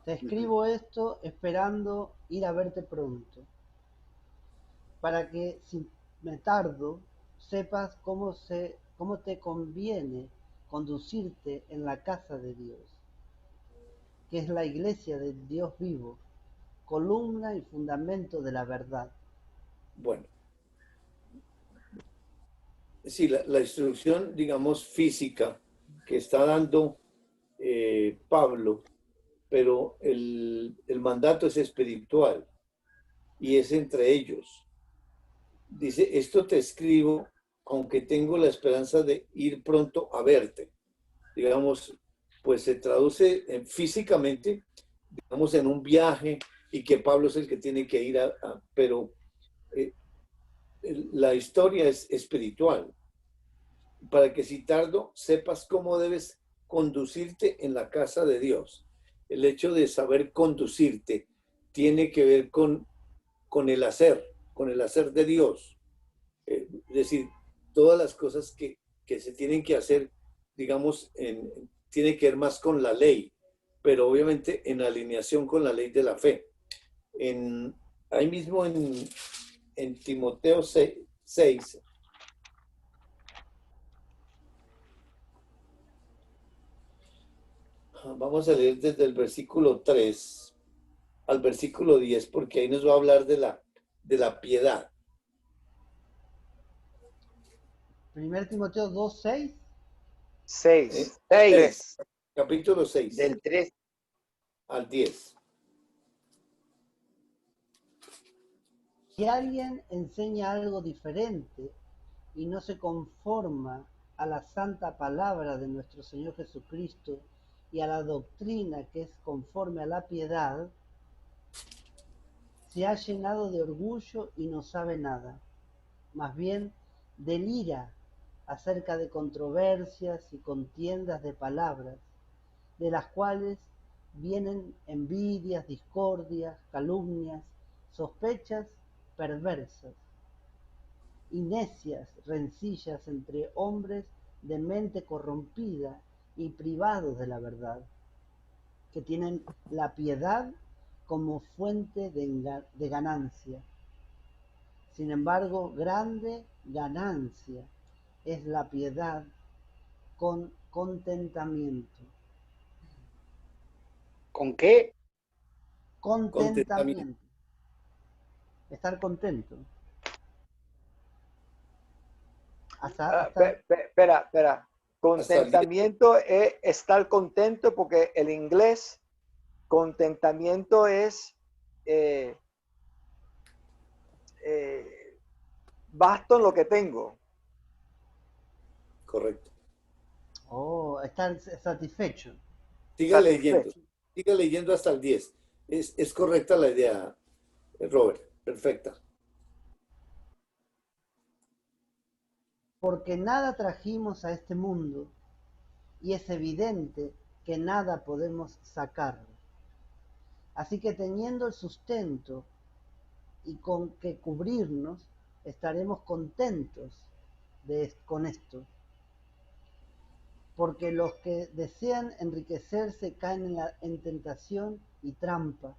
Te escribo esto esperando ir a verte pronto, para que si me tardo, sepas cómo te conviene conducirte en la casa de Dios, que es la iglesia del Dios vivo, columna y fundamento de la verdad. Bueno, sí, la instrucción, digamos, física que está dando Pablo, pero el mandato es espiritual y es entre ellos. Dice, esto te escribo, aunque tengo la esperanza de ir pronto a verte. Digamos, pues se traduce físicamente, digamos, en un viaje y que Pablo es el que tiene que ir pero la historia es espiritual. Para que si tardo, sepas cómo debes conducirte en la casa de Dios. El hecho de saber conducirte tiene que ver con el hacer de Dios. Es decir, todas las cosas que se tienen que hacer, digamos, tiene que ver más con la ley, pero obviamente en alineación con la ley de la fe. Ahí mismo en Timoteo 6, vamos a leer desde el versículo 3 al versículo 10, porque ahí nos va a hablar de la piedad. 1 Timoteo 2:6. 6. 6, Capítulo 6 del 3. al 10. Si alguien enseña algo diferente y no se conforma a la santa palabra de nuestro Señor Jesucristo y a la doctrina que es conforme a la piedad, se ha llenado de orgullo y no sabe nada. Más bien delira acerca de controversias y contiendas de palabras, de las cuales vienen envidias, discordias, calumnias, sospechas perversas y necias rencillas entre hombres de mente corrompida y privados de la verdad, que tienen la piedad como fuente de ganancia. Sin embargo, grande ganancia es la piedad con contentamiento. ¿Con qué? Contentamiento. Estar contento. Espera. Contentamiento es estar contento, porque el inglés, contentamiento es basto en lo que tengo. Correcto. Estar satisfecho. Siga leyendo hasta el 10. Es correcta la idea, Robert. Perfecta. Porque nada trajimos a este mundo, y es evidente que nada podemos sacar. Así que teniendo el sustento y con que cubrirnos, estaremos contentos con esto. Porque los que desean enriquecerse caen en tentación y trampa,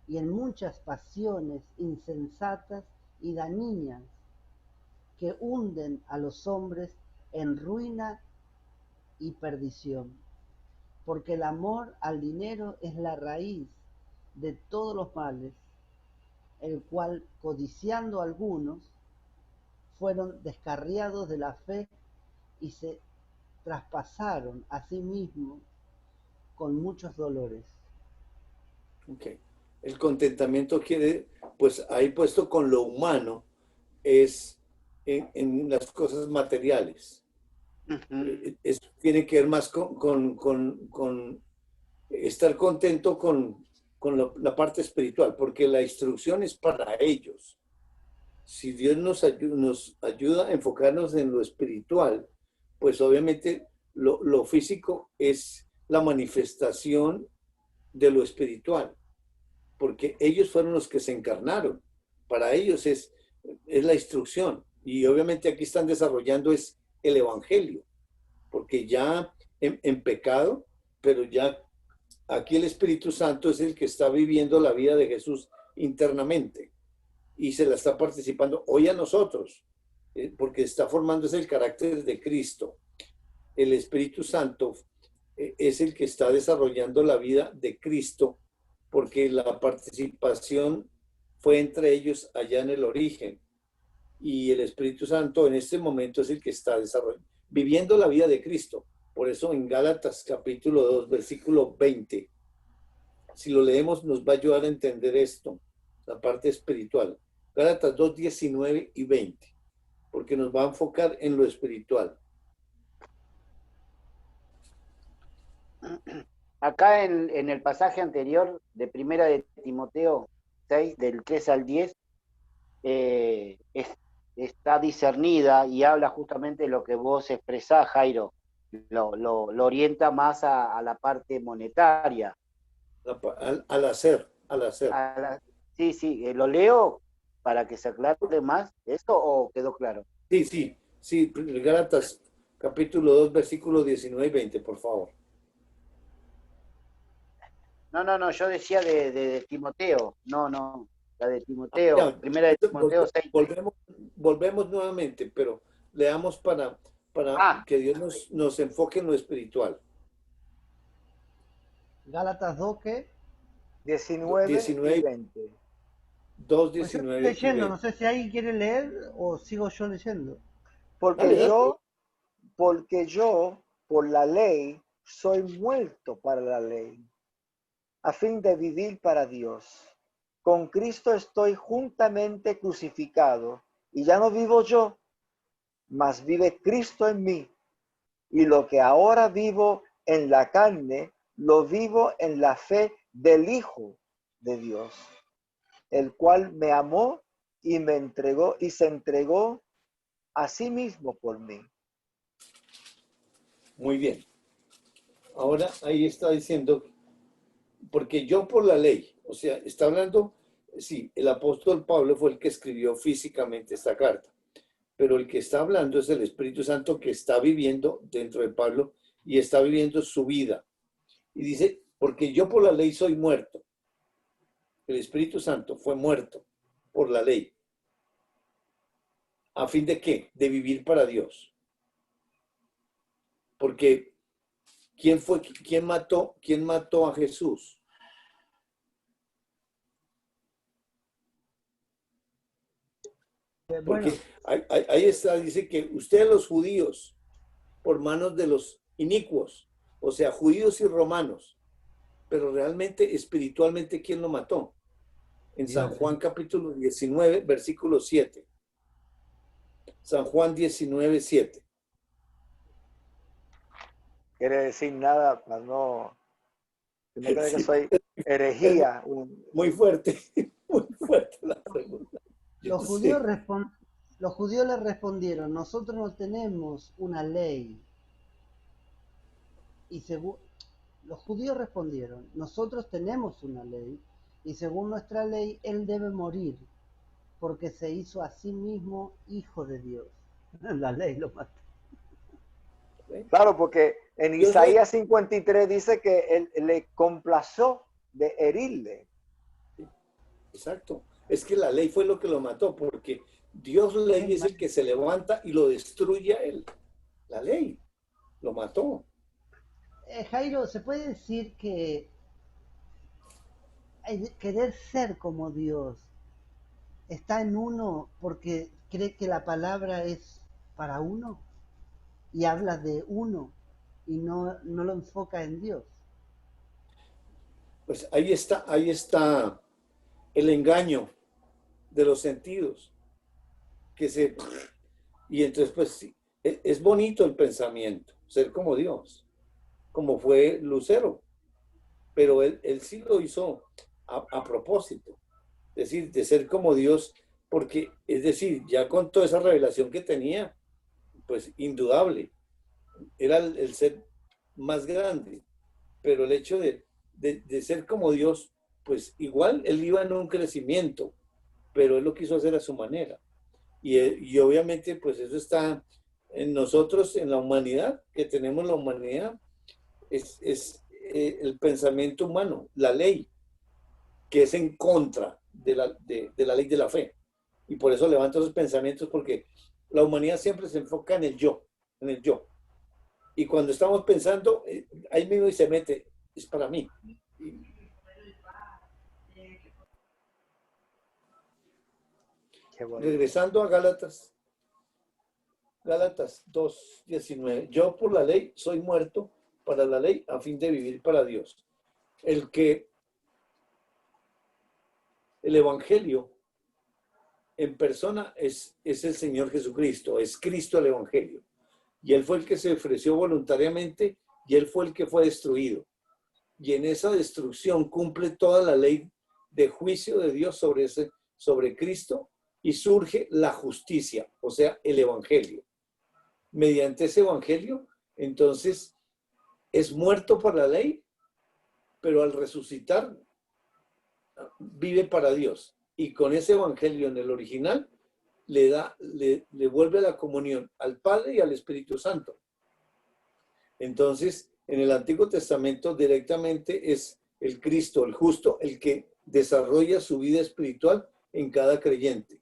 y en muchas pasiones insensatas y dañinas que hunden a los hombres en ruina y perdición. Porque el amor al dinero es la raíz de todos los males, el cual, codiciando algunos, fueron descarriados de la fe y se traspasaron a sí mismos con muchos dolores. Ok. El contentamiento quiere, pues ahí puesto con lo humano, es en las cosas materiales. Eso tiene que ver más con estar contento con la parte espiritual, porque la instrucción es para ellos. Si Dios nos ayuda a enfocarnos en lo espiritual, pues obviamente lo físico es la manifestación de lo espiritual, porque ellos fueron los que se encarnaron. Para ellos es la instrucción. Y obviamente aquí están desarrollando es el evangelio, porque ya en pecado, pero ya aquí el Espíritu Santo es el que está viviendo la vida de Jesús internamente y se la está participando hoy a nosotros, porque está formándose el carácter de Cristo. El Espíritu Santo es el que está desarrollando la vida de Cristo, porque la participación fue entre ellos allá en el origen. Y el Espíritu Santo en este momento es el que está desarrollando, viviendo la vida de Cristo. Por eso en Gálatas capítulo 2, versículo 20, si lo leemos nos va a ayudar a entender esto, la parte espiritual. Gálatas 2, 19 y 20, porque nos va a enfocar en lo espiritual. Acá en el pasaje anterior de Primera de Timoteo 6, del 3 al 10, está discernida y habla justamente de lo que vos expresás, Jairo. Lo orienta más a la parte monetaria. Al hacer. Sí, lo leo para que se aclare más esto, ¿o quedó claro? Sí, Gálatas capítulo 2, versículos 19 y 20, por favor. No, yo decía de Timoteo, no, la de Timoteo, Primera de Timoteo 6. Volvemos nuevamente, pero leamos para que Dios nos enfoque en lo espiritual. Gálatas 2, ¿qué? 19 y 20. 2, Pues yo 19 estoy y leyendo, 20. no sé si alguien quiere leer o sigo yo leyendo. Porque yo, por la ley, soy muerto para la ley, a fin de vivir para Dios. Con Cristo estoy juntamente crucificado, y ya no vivo yo, mas vive Cristo en mí. Y lo que ahora vivo en la carne, lo vivo en la fe del Hijo de Dios, el cual me amó y me entregó y se entregó a sí mismo por mí. Muy bien. Ahora ahí está diciendo, porque yo por la ley, o sea, está hablando, sí, el apóstol Pablo fue el que escribió físicamente esta carta, pero el que está hablando es el Espíritu Santo que está viviendo dentro de Pablo y está viviendo su vida. Y dice, porque yo por la ley soy muerto. El Espíritu Santo fue muerto por la ley. ¿A fin de qué? De vivir para Dios. Porque ¿quién mató a Jesús? Bueno, Porque ahí está, dice que ustedes los judíos, por manos de los inicuos, o sea, judíos y romanos, pero realmente, espiritualmente, ¿quién lo mató? En San Juan capítulo 19, versículo 7. San Juan 19, 7. Quiere decir nada para no Si no cree que Sí, soy herejía. muy fuerte, muy fuerte la pregunta. Yo Los judíos, sé. los judíos le respondieron, nosotros no tenemos una ley. Y los judíos respondieron, nosotros tenemos una ley y según nuestra ley él debe morir porque se hizo a sí mismo hijo de Dios. La ley lo mató. Claro, porque en Dios Isaías 53 dice que él le complació de herirle. Exacto. Es que la ley fue lo que lo mató, porque Dios ley es el que se levanta y lo destruye a él. La ley lo mató. Jairo, ¿se puede decir que querer ser como Dios está en uno porque cree que la palabra es para uno y habla de uno y no lo enfoca en Dios? Pues ahí está el engaño de los sentidos. Y entonces, pues sí, es bonito el pensamiento, ser como Dios, como fue Lucero, pero él sí lo hizo a propósito, es decir, de ser como Dios, porque, es decir, ya con toda esa revelación que tenía, pues indudable, era el ser más grande, pero el hecho de ser como Dios, pues igual él iba en un crecimiento, pero él lo quiso hacer a su manera. Y obviamente, pues eso está en nosotros, en la humanidad, que tenemos la humanidad, es el pensamiento humano, la ley, que es en contra de la ley de la fe. Y por eso levanto esos pensamientos, porque la humanidad siempre se enfoca en el yo, en el yo. Y cuando estamos pensando, ahí mismo y se mete, es para mí. Qué bonito. Regresando a Gálatas 2:19. Yo por la ley soy muerto para la ley a fin de vivir para Dios. El evangelio en persona es el Señor Jesucristo, es Cristo el evangelio. Y él fue el que se ofreció voluntariamente y él fue el que fue destruido. Y en esa destrucción cumple toda la ley de juicio de Dios sobre Cristo y surge la justicia, o sea, el evangelio. Mediante ese evangelio, entonces, es muerto por la ley, pero al resucitar vive para Dios. Y con ese evangelio en el original le vuelve la comunión al Padre y al Espíritu Santo. Entonces, en el Antiguo Testamento directamente es el Cristo, el justo, el que desarrolla su vida espiritual en cada creyente.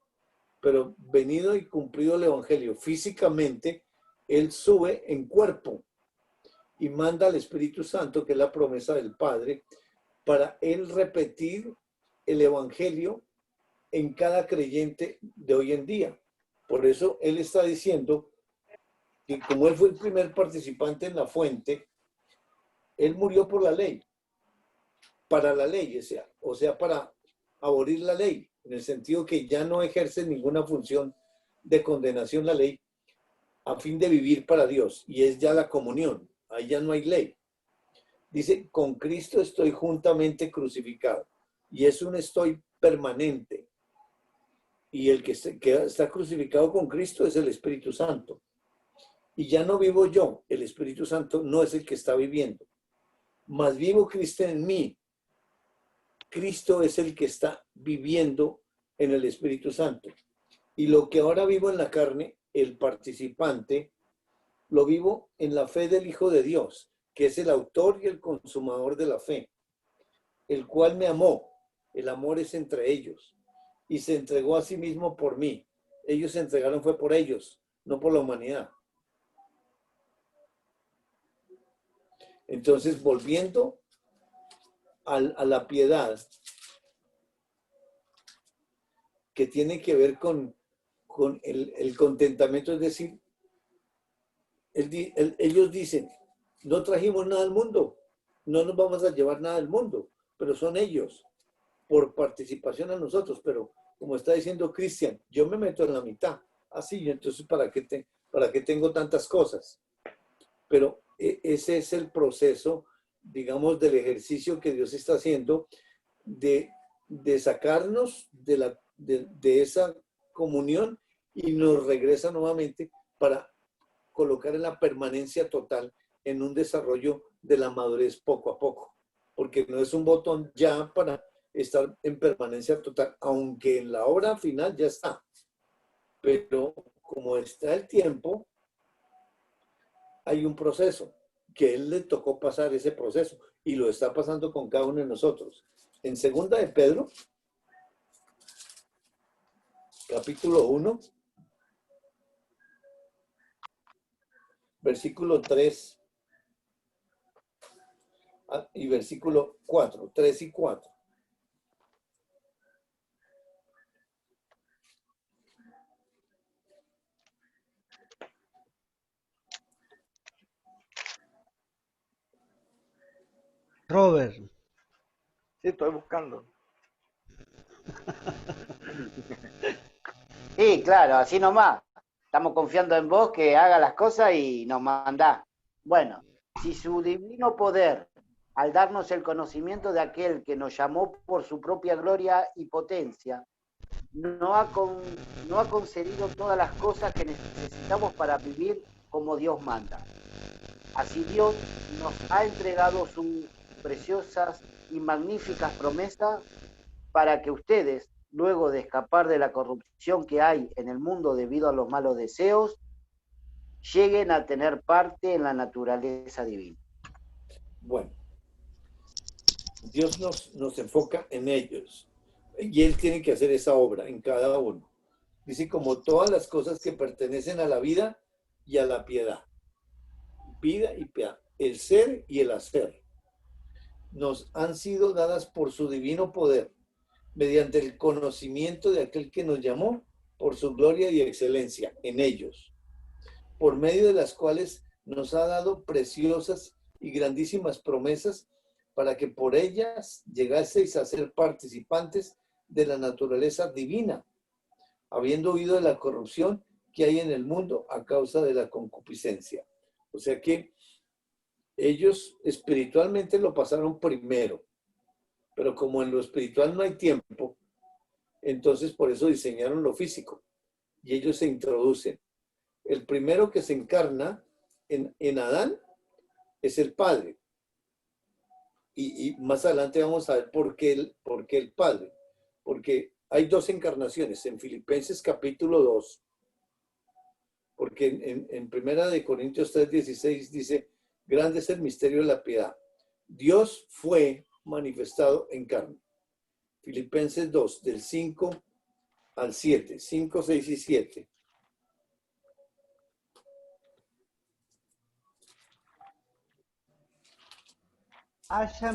Pero venido y cumplido el evangelio físicamente, él sube en cuerpo y manda al Espíritu Santo, que es la promesa del Padre, para él repetir el evangelio en cada creyente de hoy en día. Por eso él está diciendo que como él fue el primer participante en la fuente, él murió por la ley, para la ley, o sea, para abolir la ley, en el sentido que ya no ejerce ninguna función de condenación la ley, a fin de vivir para Dios, y es ya la comunión, ahí ya no hay ley. Dice, con Cristo estoy juntamente crucificado, y es un estoy permanente, y el que está crucificado con Cristo es el Espíritu Santo. Y ya no vivo yo, el Espíritu Santo no es el que está viviendo, mas vivo Cristo en mí. Cristo es el que está viviendo en el Espíritu Santo. Y lo que ahora vivo en la carne, el participante, lo vivo en la fe del Hijo de Dios, que es el autor y el consumador de la fe, el cual me amó. El amor es entre ellos. Y se entregó a sí mismo por mí. Ellos se entregaron fue por ellos, no por la humanidad. Entonces, volviendo a la piedad, que tiene que ver con el contentamiento, es decir, ellos dicen, no trajimos nada al mundo, no nos vamos a llevar nada al mundo, pero son ellos, por participación a nosotros, pero como está diciendo Cristian, yo me meto en la mitad, así, entonces ¿para qué tengo tantas cosas? Pero ese es el proceso digamos, del ejercicio que Dios está haciendo de sacarnos de esa comunión y nos regresa nuevamente para colocar en la permanencia total en un desarrollo de la madurez poco a poco, porque no es un botón ya para estar en permanencia total, aunque en la obra final ya está, pero como está el tiempo, hay un proceso que él le tocó pasar ese proceso y lo está pasando con cada uno de nosotros. En segunda de Pedro, capítulo 1, versículo 3 y versículo 4, 3 y 4. Robert, Sí, estoy buscando. Sí, claro, así nomás. Estamos confiando en vos que haga las cosas y nos mandá. Bueno, si su divino poder, al darnos el conocimiento de aquel que nos llamó por su propia gloria y potencia, no ha concedido todas las cosas que necesitamos para vivir como Dios manda. Así Dios nos ha entregado sus preciosas y magníficas promesas para que ustedes, luego de escapar de la corrupción que hay en el mundo debido a los malos deseos, lleguen a tener parte en la naturaleza divina. Bueno, Dios nos enfoca en ellos y Él tiene que hacer esa obra en cada uno. Dice, como todas las cosas que pertenecen a la vida y a la piedad. Vida y piedad, el ser y el hacer, nos han sido dadas por su divino poder, mediante el conocimiento de aquel que nos llamó por su gloria y excelencia en ellos, por medio de las cuales nos ha dado preciosas y grandísimas promesas para que por ellas llegaseis a ser participantes de la naturaleza divina, habiendo huido de la corrupción que hay en el mundo a causa de la concupiscencia. O sea que ellos espiritualmente lo pasaron primero, pero como en lo espiritual no hay tiempo, entonces por eso diseñaron lo físico y ellos se introducen. El primero que se encarna en Adán es el Padre. Y más adelante vamos a ver por qué el Padre. Porque hay dos encarnaciones en Filipenses capítulo 2. Porque en Primera de Corintios 3:16 dice, grande es el misterio de la piedad. Dios fue manifestado en carne. Filipenses 2, del 5 al 7, 5, 6 y 7. haya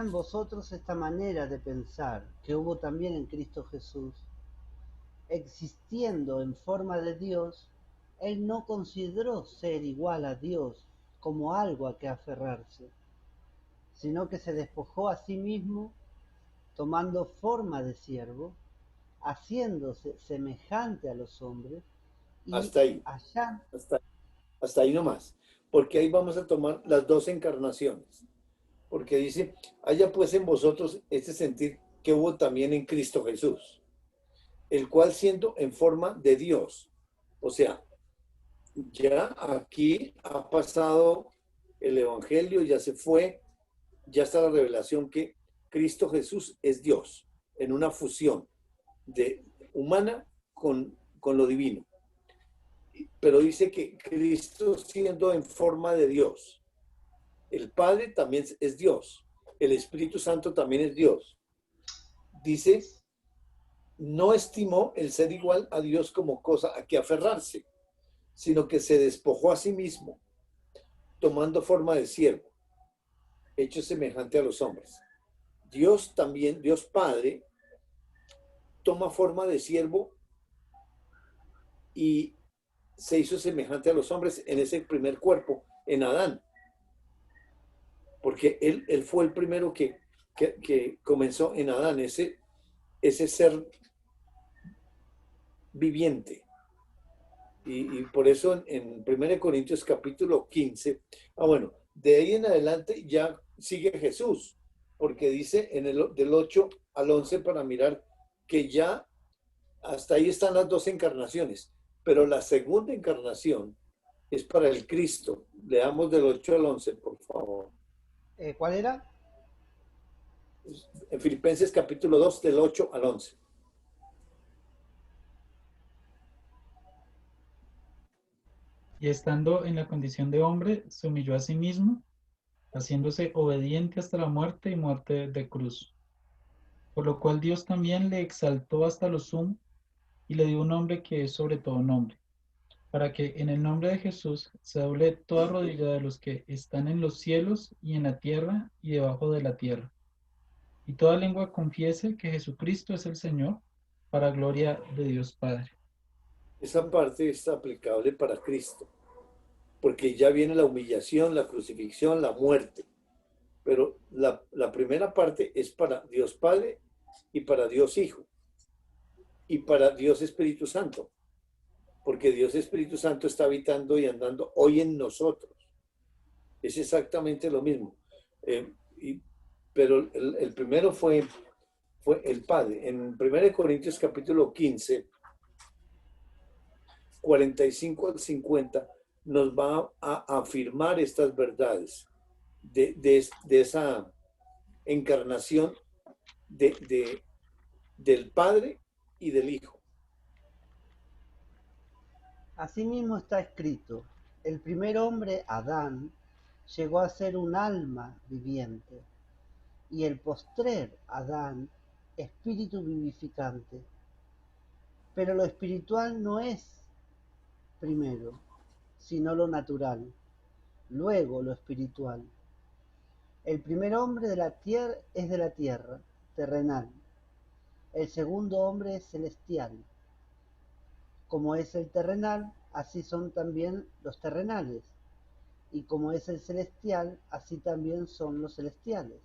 en vosotros esta manera de pensar que hubo también en Cristo Jesús. Existiendo en forma de Dios, Él no consideró ser igual a Dios como algo a que aferrarse, sino que se despojó a sí mismo, tomando forma de siervo, haciéndose semejante a los hombres, y Hasta ahí. Hasta ahí nomás. Porque ahí vamos a tomar las dos encarnaciones. Porque dice, haya pues en vosotros este sentir que hubo también en Cristo Jesús, el cual siendo en forma de Dios, o sea, ya aquí ha pasado el Evangelio, ya se fue, ya está la revelación que Cristo Jesús es Dios, en una fusión de humana con lo divino. Pero dice que Cristo siendo en forma de Dios, el Padre también es Dios, el Espíritu Santo también es Dios. Dice, no estimó el ser igual a Dios como cosa a que aferrarse, sino que se despojó a sí mismo, tomando forma de siervo, hecho semejante a los hombres. Dios también, Dios Padre, toma forma de siervo y se hizo semejante a los hombres en ese primer cuerpo, en Adán. Porque él fue el primero que comenzó en Adán, ese ser viviente. Y por eso en 1 Corintios capítulo 15, bueno, de ahí en adelante ya sigue Jesús, porque dice del 8 al 11 para mirar que ya hasta ahí están las dos encarnaciones, pero la segunda encarnación es para el Cristo. Leamos del 8 al 11, por favor. ¿Cuál era? En Filipenses capítulo 2, del 8 al 11. Y estando en la condición de hombre, se humilló a sí mismo, haciéndose obediente hasta la muerte y muerte de cruz. Por lo cual Dios también le exaltó hasta lo sumo y le dio un nombre que es sobre todo nombre, para que en el nombre de Jesús se doble toda rodilla de los que están en los cielos y en la tierra y debajo de la tierra, y toda lengua confiese que Jesucristo es el Señor, para gloria de Dios Padre. Esa parte está aplicable para Cristo, porque ya viene la humillación, la crucifixión, la muerte. Pero la primera parte es para Dios Padre y para Dios Hijo y para Dios Espíritu Santo, porque Dios Espíritu Santo está habitando y andando hoy en nosotros. Es exactamente lo mismo. Pero el primero fue el Padre. En 1 Corintios capítulo 15, 45 al 50, nos va a afirmar estas verdades de esa encarnación del Padre y del Hijo. Asimismo está escrito, el primer hombre, Adán, llegó a ser un alma viviente, y el postrer, Adán, espíritu vivificante. Pero lo espiritual no es primero, sino lo natural, luego lo espiritual. El primer hombre de la tierra es de la tierra, terrenal. El segundo hombre es celestial. Como es el terrenal, así son también los terrenales. Y como es el celestial, así también son los celestiales.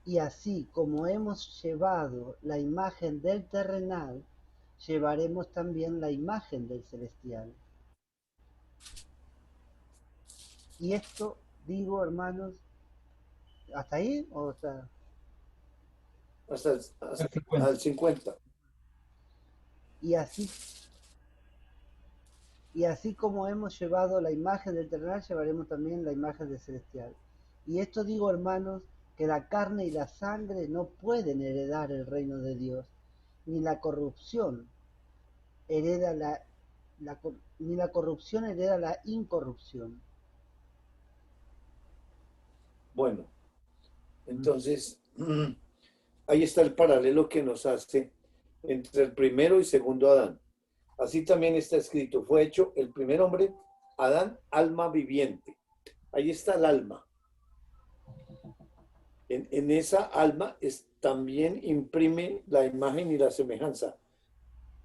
Y así como hemos llevado la imagen del terrenal, llevaremos también la imagen del celestial. Y esto digo, hermanos, ¿hasta ahí? O sea, Hasta el 50. y así como hemos llevado la imagen del terrenal, llevaremos también la imagen del celestial. Y esto digo, hermanos, que la carne y la sangre no pueden heredar el reino de Dios, ni la corrupción hereda ni la corrupción hereda la incorrupción. Bueno, entonces ahí está el paralelo que nos hace entre el primero y segundo Adán. Así también está escrito, fue hecho el primer hombre, Adán, alma viviente. Ahí está el alma. En esa alma también imprime la imagen y la semejanza.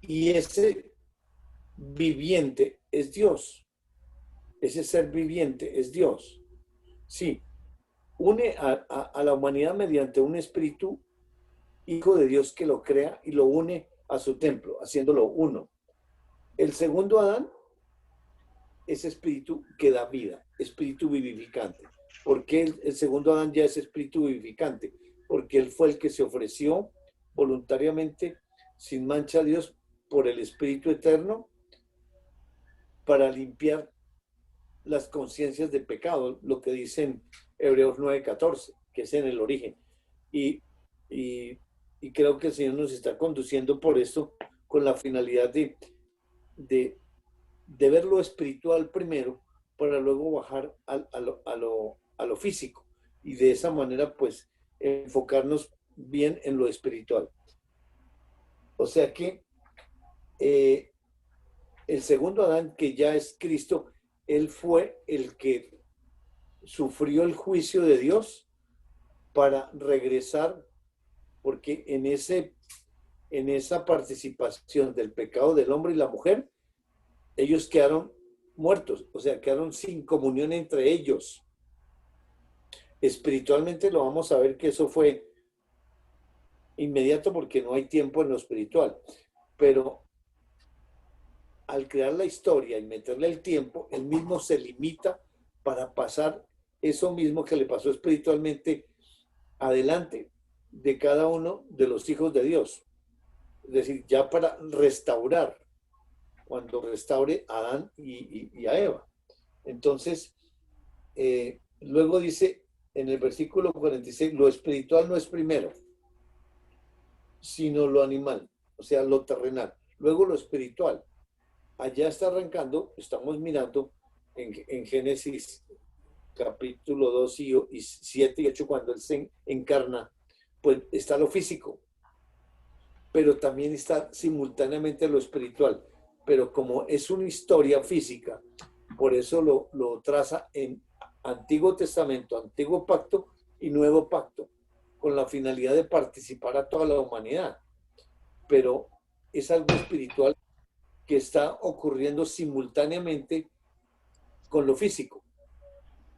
Y ese viviente es Dios. Ese ser viviente es Dios. Sí, une a la humanidad mediante un espíritu, hijo de Dios, que lo crea y lo une a su templo, haciéndolo uno. El segundo Adán es espíritu que da vida, espíritu vivificante. ¿Por qué el segundo Adán ya es espíritu vivificante? Porque él fue el que se ofreció voluntariamente, sin mancha a Dios, por el Espíritu Eterno, para limpiar las conciencias de pecado, lo que dicen Hebreos 9:14, que es en el origen. Y creo que el Señor nos está conduciendo por esto, con la finalidad de ver lo espiritual primero, para luego bajar a lo físico, y de esa manera pues enfocarnos bien en lo espiritual. O sea que el segundo Adán, que ya es Cristo, él fue el que sufrió el juicio de Dios para regresar, porque en esa participación del pecado del hombre y la mujer, ellos quedaron muertos, o sea, quedaron sin comunión entre ellos. Espiritualmente lo vamos a ver que eso fue inmediato, porque no hay tiempo en lo espiritual, pero al crear la historia y meterle el tiempo, él mismo se limita para pasar eso mismo que le pasó espiritualmente adelante de cada uno de los hijos de Dios. Es decir, ya para restaurar, cuando restaure a Adán y a Eva. Entonces, luego dice en el versículo 46, lo espiritual no es primero, sino lo animal, o sea, lo terrenal. Luego lo espiritual. Allá está arrancando, estamos mirando en Génesis capítulo 2 y 7 y 8, cuando él se encarna, pues está lo físico, pero también está simultáneamente lo espiritual. Pero como es una historia física, por eso lo traza en Antiguo Testamento, Antiguo Pacto y Nuevo Pacto, con la finalidad de participar a toda la humanidad. Pero es algo espiritual que está ocurriendo simultáneamente con lo físico.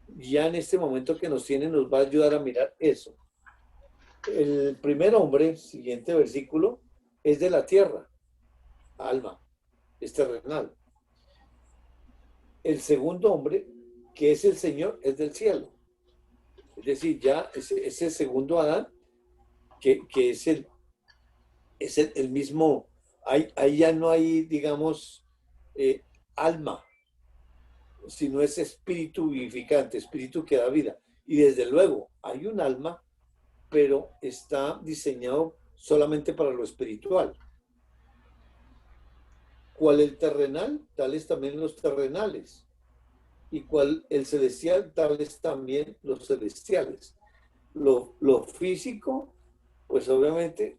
Ya en este momento que nos tiene nos va a ayudar a mirar eso. El primer hombre, siguiente versículo, es de la tierra, alma, es terrenal. El segundo hombre, que es el Señor, es del cielo. Es decir, ya ese segundo Adán, que es el mismo, ahí ya no hay, digamos, alma, sino es espíritu vivificante, espíritu que da vida. Y desde luego hay un alma, pero está diseñado solamente para lo espiritual. Cual el terrenal, tales también los terrenales. Y cual el celestial, tales también los celestiales. Lo físico, pues obviamente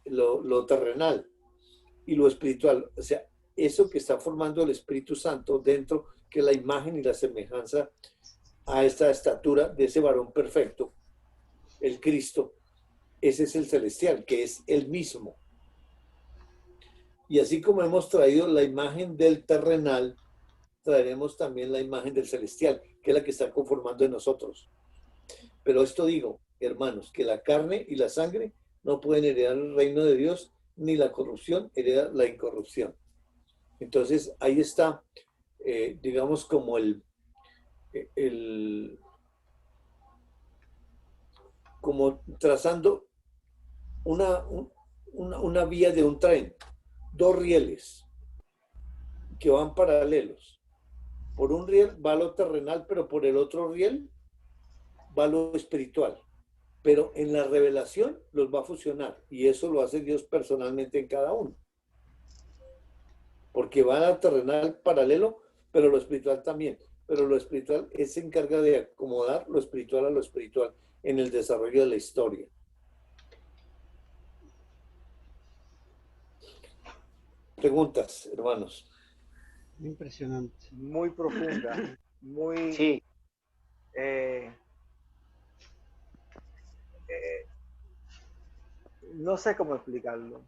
lo terrenal. Y lo espiritual, o sea, eso que está formando el Espíritu Santo dentro, que es la imagen y la semejanza a esta estatura de ese varón perfecto, el Cristo, ese es el celestial, que es el mismo. Y así como hemos traído la imagen del terrenal, traeremos también la imagen del celestial, que es la que está conformando en nosotros. Pero esto digo, hermanos, que la carne y la sangre no pueden heredar el reino de Dios, ni la corrupción hereda la incorrupción. Entonces, ahí está, digamos, como como trazando una vía de un tren, dos rieles que van paralelos. Por un riel va lo terrenal, pero por el otro riel va lo espiritual. Pero en la revelación los va a fusionar, y eso lo hace Dios personalmente en cada uno. Porque van al terrenal paralelo, pero lo espiritual también. Pero lo espiritual se encarga de acomodar lo espiritual a lo espiritual en el desarrollo de la historia. Preguntas, hermanos. Impresionante. Muy profunda, muy... Sí, no sé cómo explicarlo,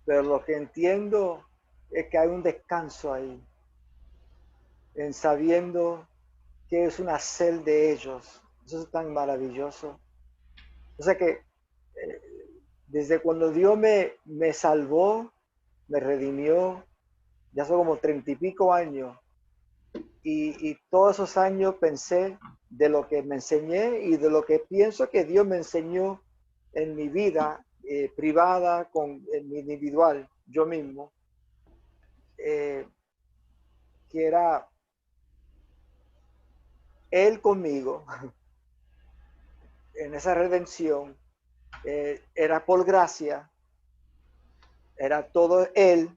pero lo que entiendo es que hay un descanso ahí, en sabiendo que es una cel de ellos. Eso es tan maravilloso. O sea que desde cuando Dios me salvó, me redimió, ya son como 30 y pico años, y todos esos años pensé de lo que me enseñé y de lo que pienso que Dios me enseñó en mi vida privada, en mi individual, yo mismo, que era Él conmigo en esa redención, era por gracia, era todo Él,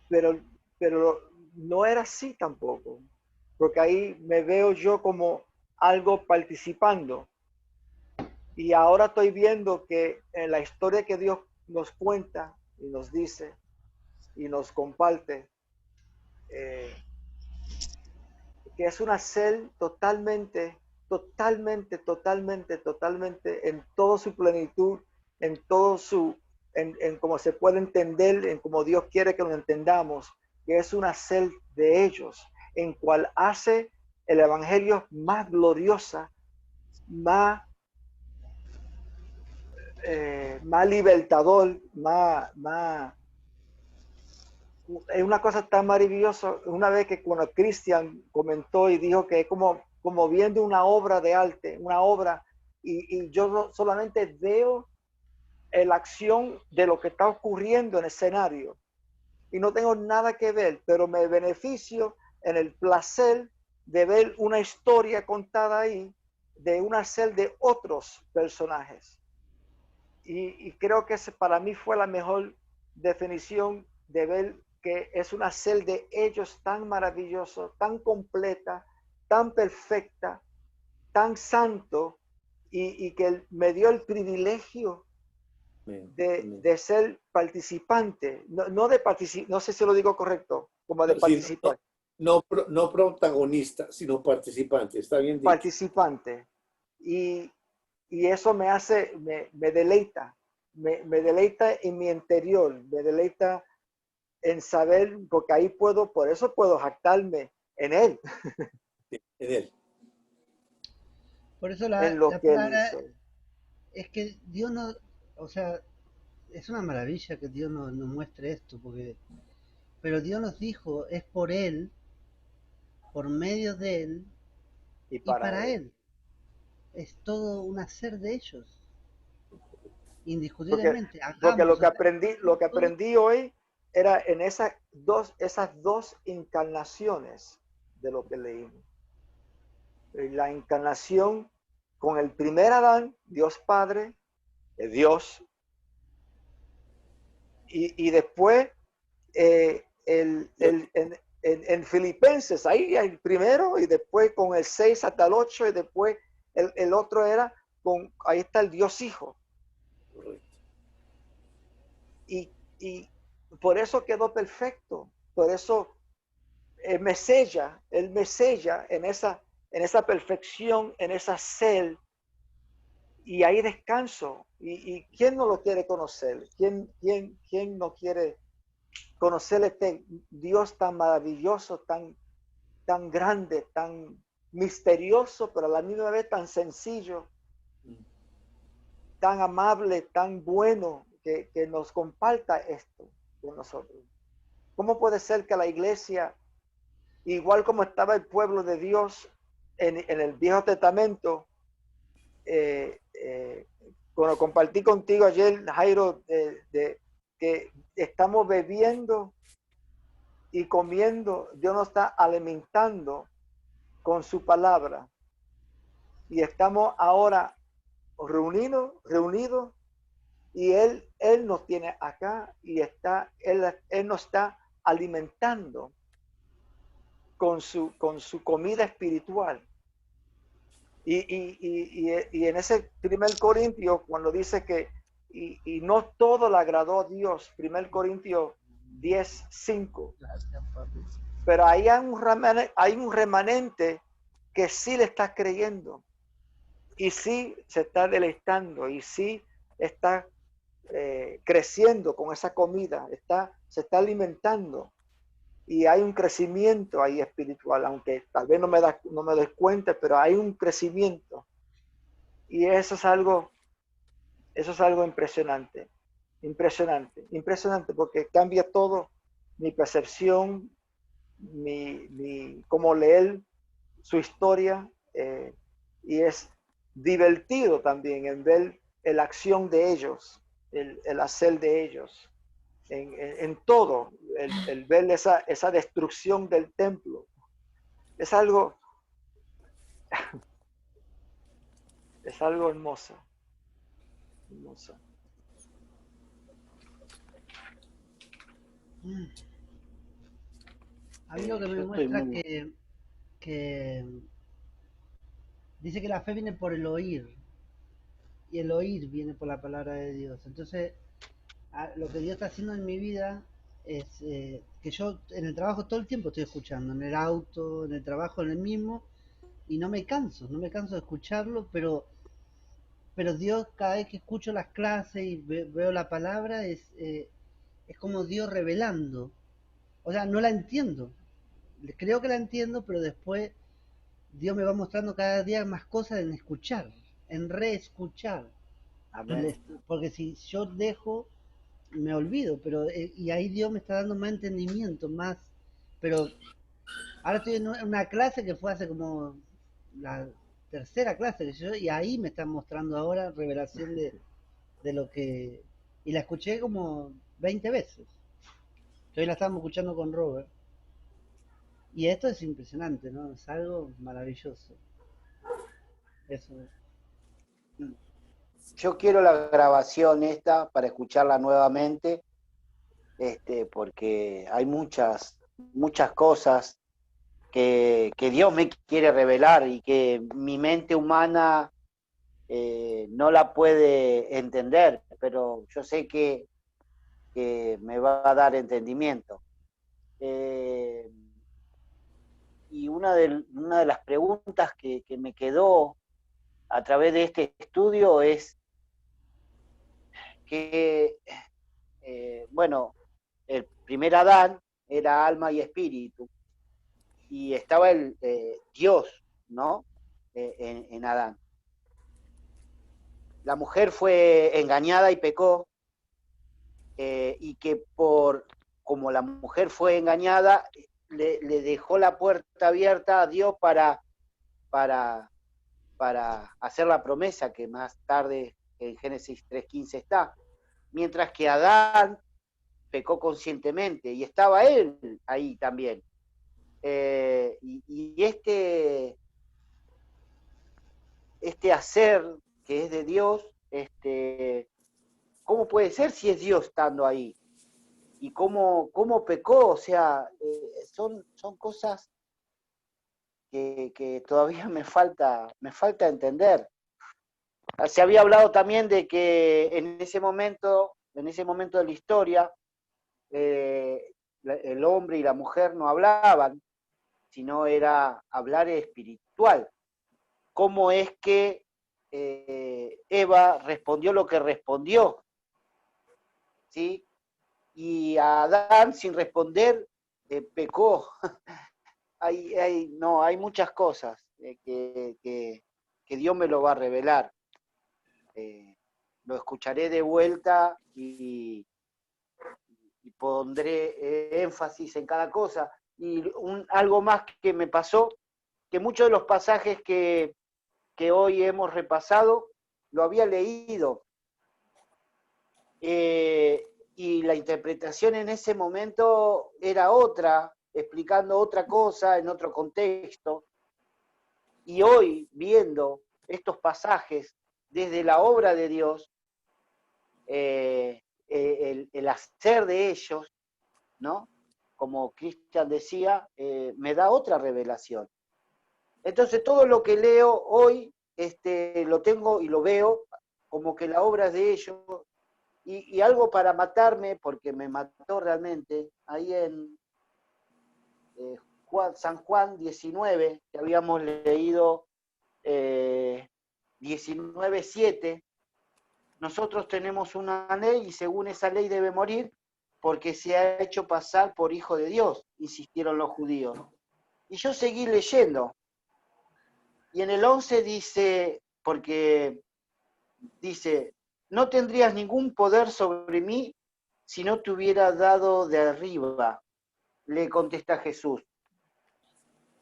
pero no era así tampoco, porque ahí me veo yo como algo participando. Y ahora estoy viendo que en la historia que Dios nos cuenta y nos dice y nos comparte, que es una cel totalmente en toda su plenitud, en todo su, en cómo se puede entender, en cómo Dios quiere que lo entendamos, que es una cel de ellos, en cual hace el evangelio más gloriosa, más libertador, más es una cosa tan maravillosa. Una vez que cuando Cristian comentó y dijo que es como viendo una obra de arte, una obra, y yo solamente veo la acción de lo que está ocurriendo en el escenario y no tengo nada que ver, pero me beneficio en el placer de ver una historia contada ahí de un hacer de otros personajes. Y creo que ese para mí fue la mejor definición de ver que es un hacer de ellos tan maravilloso, tan completa, tan perfecta, tan santo, y que me dio el privilegio Amén, de, amén. de ser participante, no de participar, no sé si lo digo correcto, como de Sí, participar, no protagonista, sino participante. Está bien dicho. participante. Y, y eso me hace, me deleita, me deleita en mi interior, me deleita en saber, porque ahí puedo, por eso puedo jactarme en él, Sí, en él. Por eso en lo la que él palabra hizo. es que Dios no, o sea, es una maravilla que Dios nos muestre esto, porque, pero Dios nos dijo, es por Él, por medio de Él Y y para para él. Él. Es todo un hacer de ellos, Porque, indiscutiblemente. porque Hagamos, lo que todo. aprendí hoy era en esas dos encarnaciones de lo que leímos. La encarnación con el primer Adán, Dios Padre, Dios, y después en Filipenses, ahí el primero, y después con el 6 hasta el 8, y después el otro era ahí está el Dios Hijo. Correcto. Y por eso quedó perfecto, por eso Él me sella en esa perfección, en esa ser, y ahí descanso. ¿Y quién no lo quiere conocer? ¿Quién no quiere conocer este Dios tan maravilloso, tan grande, tan misterioso, pero a la misma vez tan sencillo, tan amable, tan bueno, que nos comparta esto con nosotros? ¿Cómo puede ser que la iglesia, igual como estaba el pueblo de Dios en el Viejo Testamento, cuando compartí contigo ayer, Jairo, de que estamos bebiendo y comiendo, Dios nos está alimentando con su palabra, y estamos ahora reunidos, y él nos tiene acá, y él nos está alimentando con su comida espiritual. Y en ese 1 Corintios, cuando dice que y no todo le agradó a Dios, 1 Corintios 10:5, Gracias, papi. pero hay un remanente que sí le está creyendo, y sí se está deleitando, y sí está creciendo con esa comida, se está alimentando, y hay un crecimiento ahí espiritual, aunque tal vez no me doy cuenta, pero hay un crecimiento, y eso es algo impresionante, impresionante, porque cambia todo mi percepción, cómo leer su historia, y es divertido también en ver la acción de ellos, el hacer de ellos, en todo, el ver esa destrucción del templo. Es algo hermoso, hermoso. A mí lo que me Yo estoy muestra muy... que dice que la fe viene por el oír y el oír viene por la palabra de Dios. Entonces, lo que Dios está haciendo en mi vida es que yo en el trabajo todo el tiempo estoy escuchando, en el auto, en el trabajo, en el mismo, y no me canso de escucharlo, pero Dios cada vez que escucho las clases y veo la palabra es como Dios revelando. O sea, no la entiendo, creo que la entiendo, pero después Dios me va mostrando cada día más cosas en escuchar, en reescuchar. Amén. Porque si yo dejo me olvido, pero y ahí Dios me está dando más entendimiento, más, pero ahora estoy en una clase que fue hace como la tercera clase que yo, y ahí me están mostrando ahora revelación de lo que, y la escuché como 20 veces. Hoy la estábamos escuchando con Robert. Y esto es impresionante, ¿no? Es algo maravilloso. Eso es. Yo quiero la grabación esta para escucharla nuevamente, porque hay muchas cosas que Dios me quiere revelar y que mi mente humana no la puede entender, pero yo sé que me va a dar entendimiento. Y una de las preguntas que me quedó a través de este estudio es que, bueno, el primer Adán era alma y espíritu, y estaba el Dios, ¿no? En Adán. La mujer fue engañada y pecó, y que como la mujer fue engañada, le dejó la puerta abierta a Dios para hacer la promesa que más tarde en Génesis 3:15 está. Mientras que Adán pecó conscientemente y estaba él ahí también. Y este hacer que es de Dios, ¿cómo puede ser si es Dios estando ahí? ¿Y cómo pecó? O sea, son cosas que todavía me falta entender. Se había hablado también de que en ese momento de la historia, el hombre y la mujer no hablaban, sino era hablar espiritual. ¿Cómo es que Eva respondió lo que respondió? ¿Sí? Y Adán, sin responder, pecó. Hay muchas cosas que Dios me lo va a revelar. Lo escucharé de vuelta y pondré énfasis en cada cosa. Y algo más que me pasó, que muchos de los pasajes que hoy hemos repasado, lo había leído, y la interpretación en ese momento era otra, explicando otra cosa en otro contexto. Y hoy, viendo estos pasajes desde la obra de Dios, el hacer de ellos, ¿no? Como Cristian decía, me da otra revelación. Entonces todo lo que leo hoy, lo tengo y lo veo como que la obra es de ellos, y algo para matarme, porque me mató realmente, ahí en San Juan 19, que habíamos leído 19:7, nosotros tenemos una ley y según esa ley debe morir porque se ha hecho pasar por hijo de Dios, insistieron los judíos. Y yo seguí leyendo. Y en el 11 dice, porque dice, no tendrías ningún poder sobre mí si no te hubiera dado de arriba, le contesta Jesús.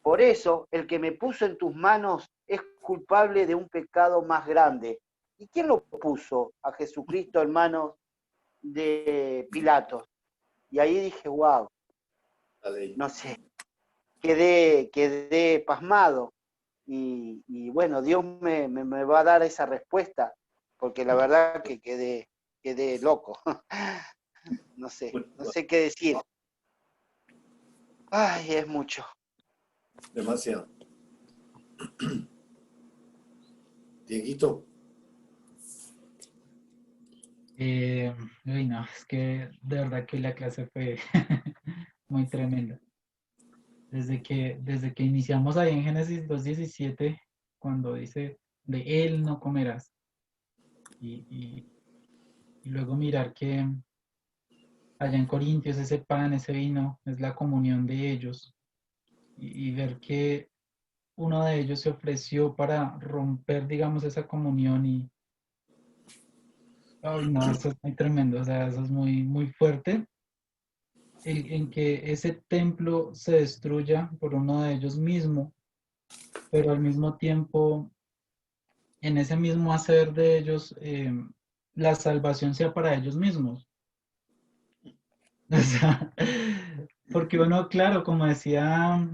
Por eso, el que me puso en tus manos es culpable de un pecado más grande. ¿Y quién lo puso a Jesucristo en manos de Pilatos? Y ahí dije, wow, no sé, quedé pasmado. Y bueno, Dios me va a dar esa respuesta, porque la verdad que quedé loco. No sé qué decir. Ay, es mucho. Demasiado. Dieguito. Uy, no, es que de verdad que la clase fue muy tremenda. Desde que iniciamos ahí en Génesis 2:17, cuando dice, de él no comerás. Y luego mirar que allá en Corintios ese pan, ese vino, es la comunión de ellos. Y ver que uno de ellos se ofreció para romper, digamos, esa comunión Ay, no, eso es muy tremendo, o sea, eso es muy, muy fuerte, en que ese templo se destruya por uno de ellos mismo, pero al mismo tiempo, en ese mismo hacer de ellos, la salvación sea para ellos mismos. O sea, porque uno, claro, como decía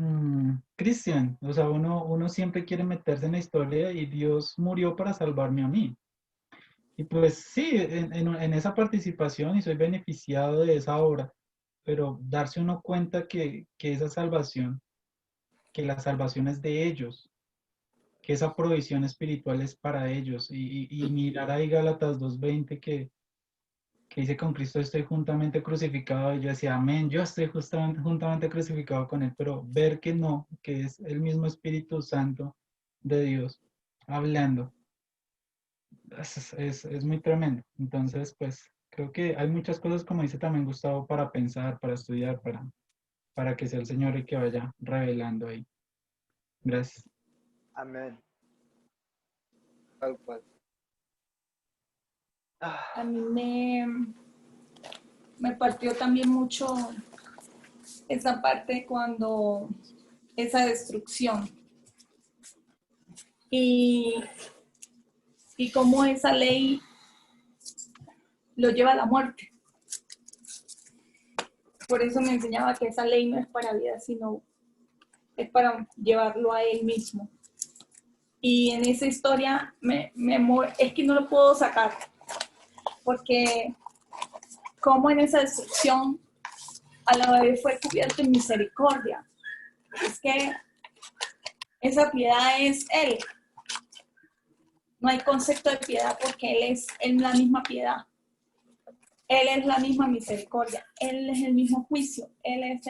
Cristian, o sea, uno siempre quiere meterse en la historia y Dios murió para salvarme a mí. Y pues sí, en esa participación y soy beneficiado de esa obra, pero darse uno cuenta que esa salvación, que la salvación es de ellos, que esa provisión espiritual es para ellos, y mirar ahí Gálatas 2:20 que dice con Cristo estoy juntamente crucificado, y yo decía, amén, yo estoy justamente, juntamente crucificado con Él, pero ver que no, que es el mismo Espíritu Santo de Dios hablando, es muy tremendo. Entonces, pues creo que hay muchas cosas, como dice también Gustavo, para pensar, para estudiar, para que sea el Señor el que vaya revelando ahí. Gracias. Amén. Tal cual. A mí me partió también mucho esa parte cuando esa destrucción y, y cómo esa ley lo lleva a la muerte. Por eso me enseñaba que esa ley no es para vida, sino es para llevarlo a él mismo. Y en esa historia es que no lo puedo sacar, porque como en esa destrucción a la vez fue cubierto en misericordia. Es que esa piedad es Él. No hay concepto de piedad porque Él es la misma piedad. Él es la misma misericordia. Él es el mismo juicio. Él es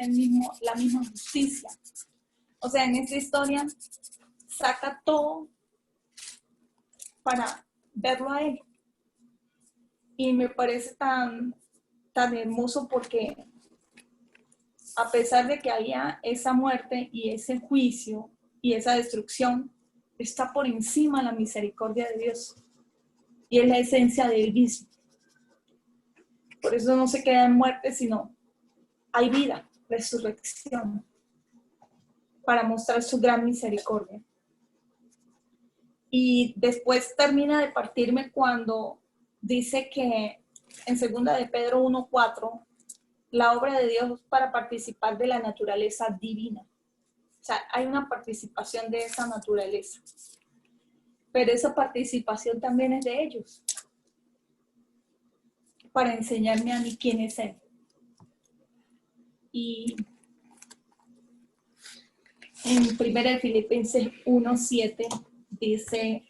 la misma justicia. O sea, en esta historia saca todo para verlo a Él. Y me parece tan hermoso porque a pesar de que había esa muerte y ese juicio y esa destrucción, está por encima la misericordia de Dios. Y es la esencia de Él mismo. Por eso no se queda en muerte, sino hay vida, resurrección, para mostrar su gran misericordia. Y después termina de partirme cuando dice que en 2 de Pedro 1:4, la obra de Dios para participar de la naturaleza divina. O sea, hay una participación de esa naturaleza. Pero esa participación también es de ellos. Para enseñarme a mí quién es Él. Y en 1 Filipenses 1:7 dice,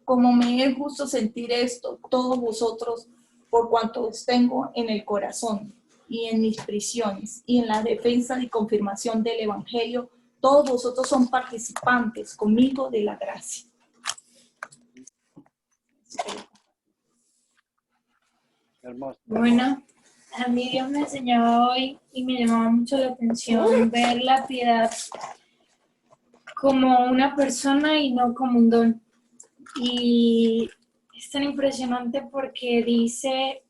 como me es justo sentir esto, todos vosotros, por cuanto os tengo en el corazón y en mis prisiones y en la defensa y confirmación del Evangelio, todos vosotros son participantes conmigo de la gracia. Hermoso. Bueno, a mí Dios me enseñaba hoy y me llamaba mucho la atención ver la piedad como una persona y no como un don. Y es tan impresionante porque dice,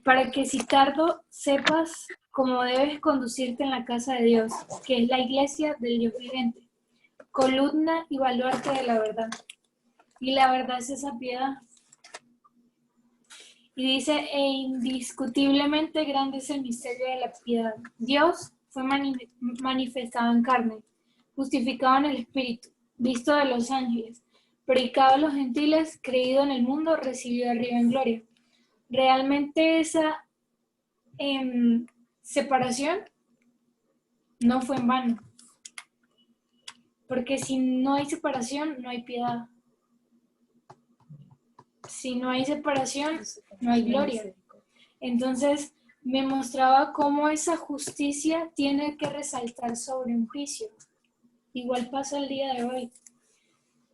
para que si tardo sepas cómo debes conducirte en la casa de Dios, que es la iglesia del Dios viviente, columna y baluarte de la verdad. Y la verdad es esa piedad. Y dice, e indiscutiblemente grande es el misterio de la piedad. Dios fue manifestado en carne, justificado en el Espíritu, visto de los ángeles, predicado a los gentiles, creído en el mundo, recibido arriba en gloria. Realmente esa separación no fue en vano, porque si no hay separación, no hay piedad. Si no hay separación, no hay gloria. Entonces me mostraba cómo esa justicia tiene que resaltar sobre un juicio. Igual pasa el día de hoy.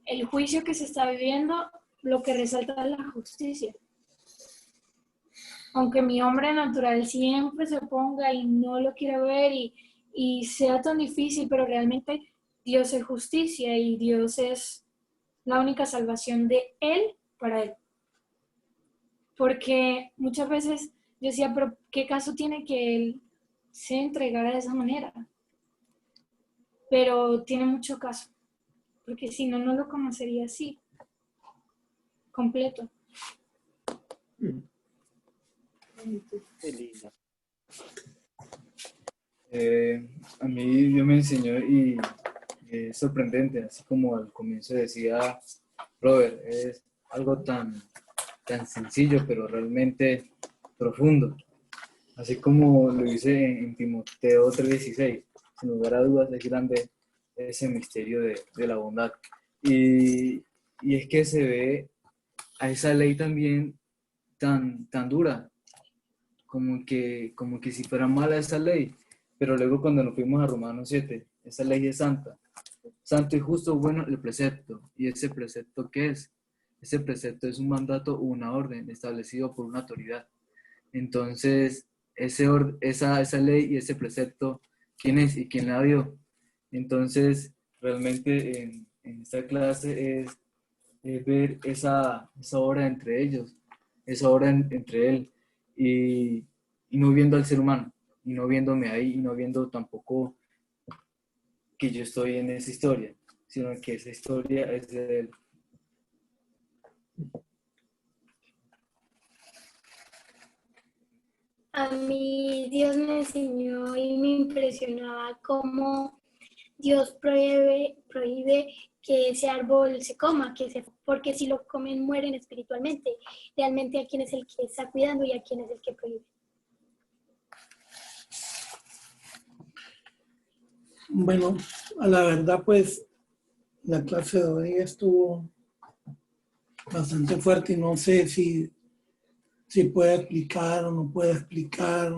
El juicio que se está viviendo, lo que resalta es la justicia. Aunque mi hombre natural siempre se oponga y no lo quiera ver y sea tan difícil, pero realmente Dios es justicia y Dios es la única salvación de Él para Él. Porque muchas veces yo decía, pero ¿qué caso tiene que Él se entregara de esa manera? Pero tiene mucho caso, porque si no, no lo conocería así, completo. Qué lindo. A mí Dios me enseñó y es sorprendente, así como al comienzo decía Robert, es algo tan sencillo, pero realmente profundo. Así como lo dice en Timoteo 3:16, sin lugar a dudas es grande ese misterio de la bondad. Y es que se ve a esa ley también tan dura, como que si fuera mala esa ley. Pero luego cuando nos fuimos a Romanos 7, esa ley es santa. Santo y justo, bueno, el precepto. ¿Y ese precepto qué es? Ese precepto es un mandato o una orden establecido por una autoridad. Entonces, esa ley y ese precepto, ¿quién es y quién la dio? Entonces, realmente en esta clase es ver esa obra entre ellos, esa obra entre él, y no viendo al ser humano, y no viéndome ahí, y no viendo tampoco que yo estoy en esa historia, sino que esa historia es de él. A mí Dios me enseñó y me impresionaba cómo Dios prohíbe que ese árbol se coma, porque si lo comen mueren espiritualmente. Realmente a quién es el que está cuidando y a quién es el que prohíbe. Bueno, a la verdad pues la clase de hoy estuvo bastante fuerte y no sé si puede explicar o no puede explicar.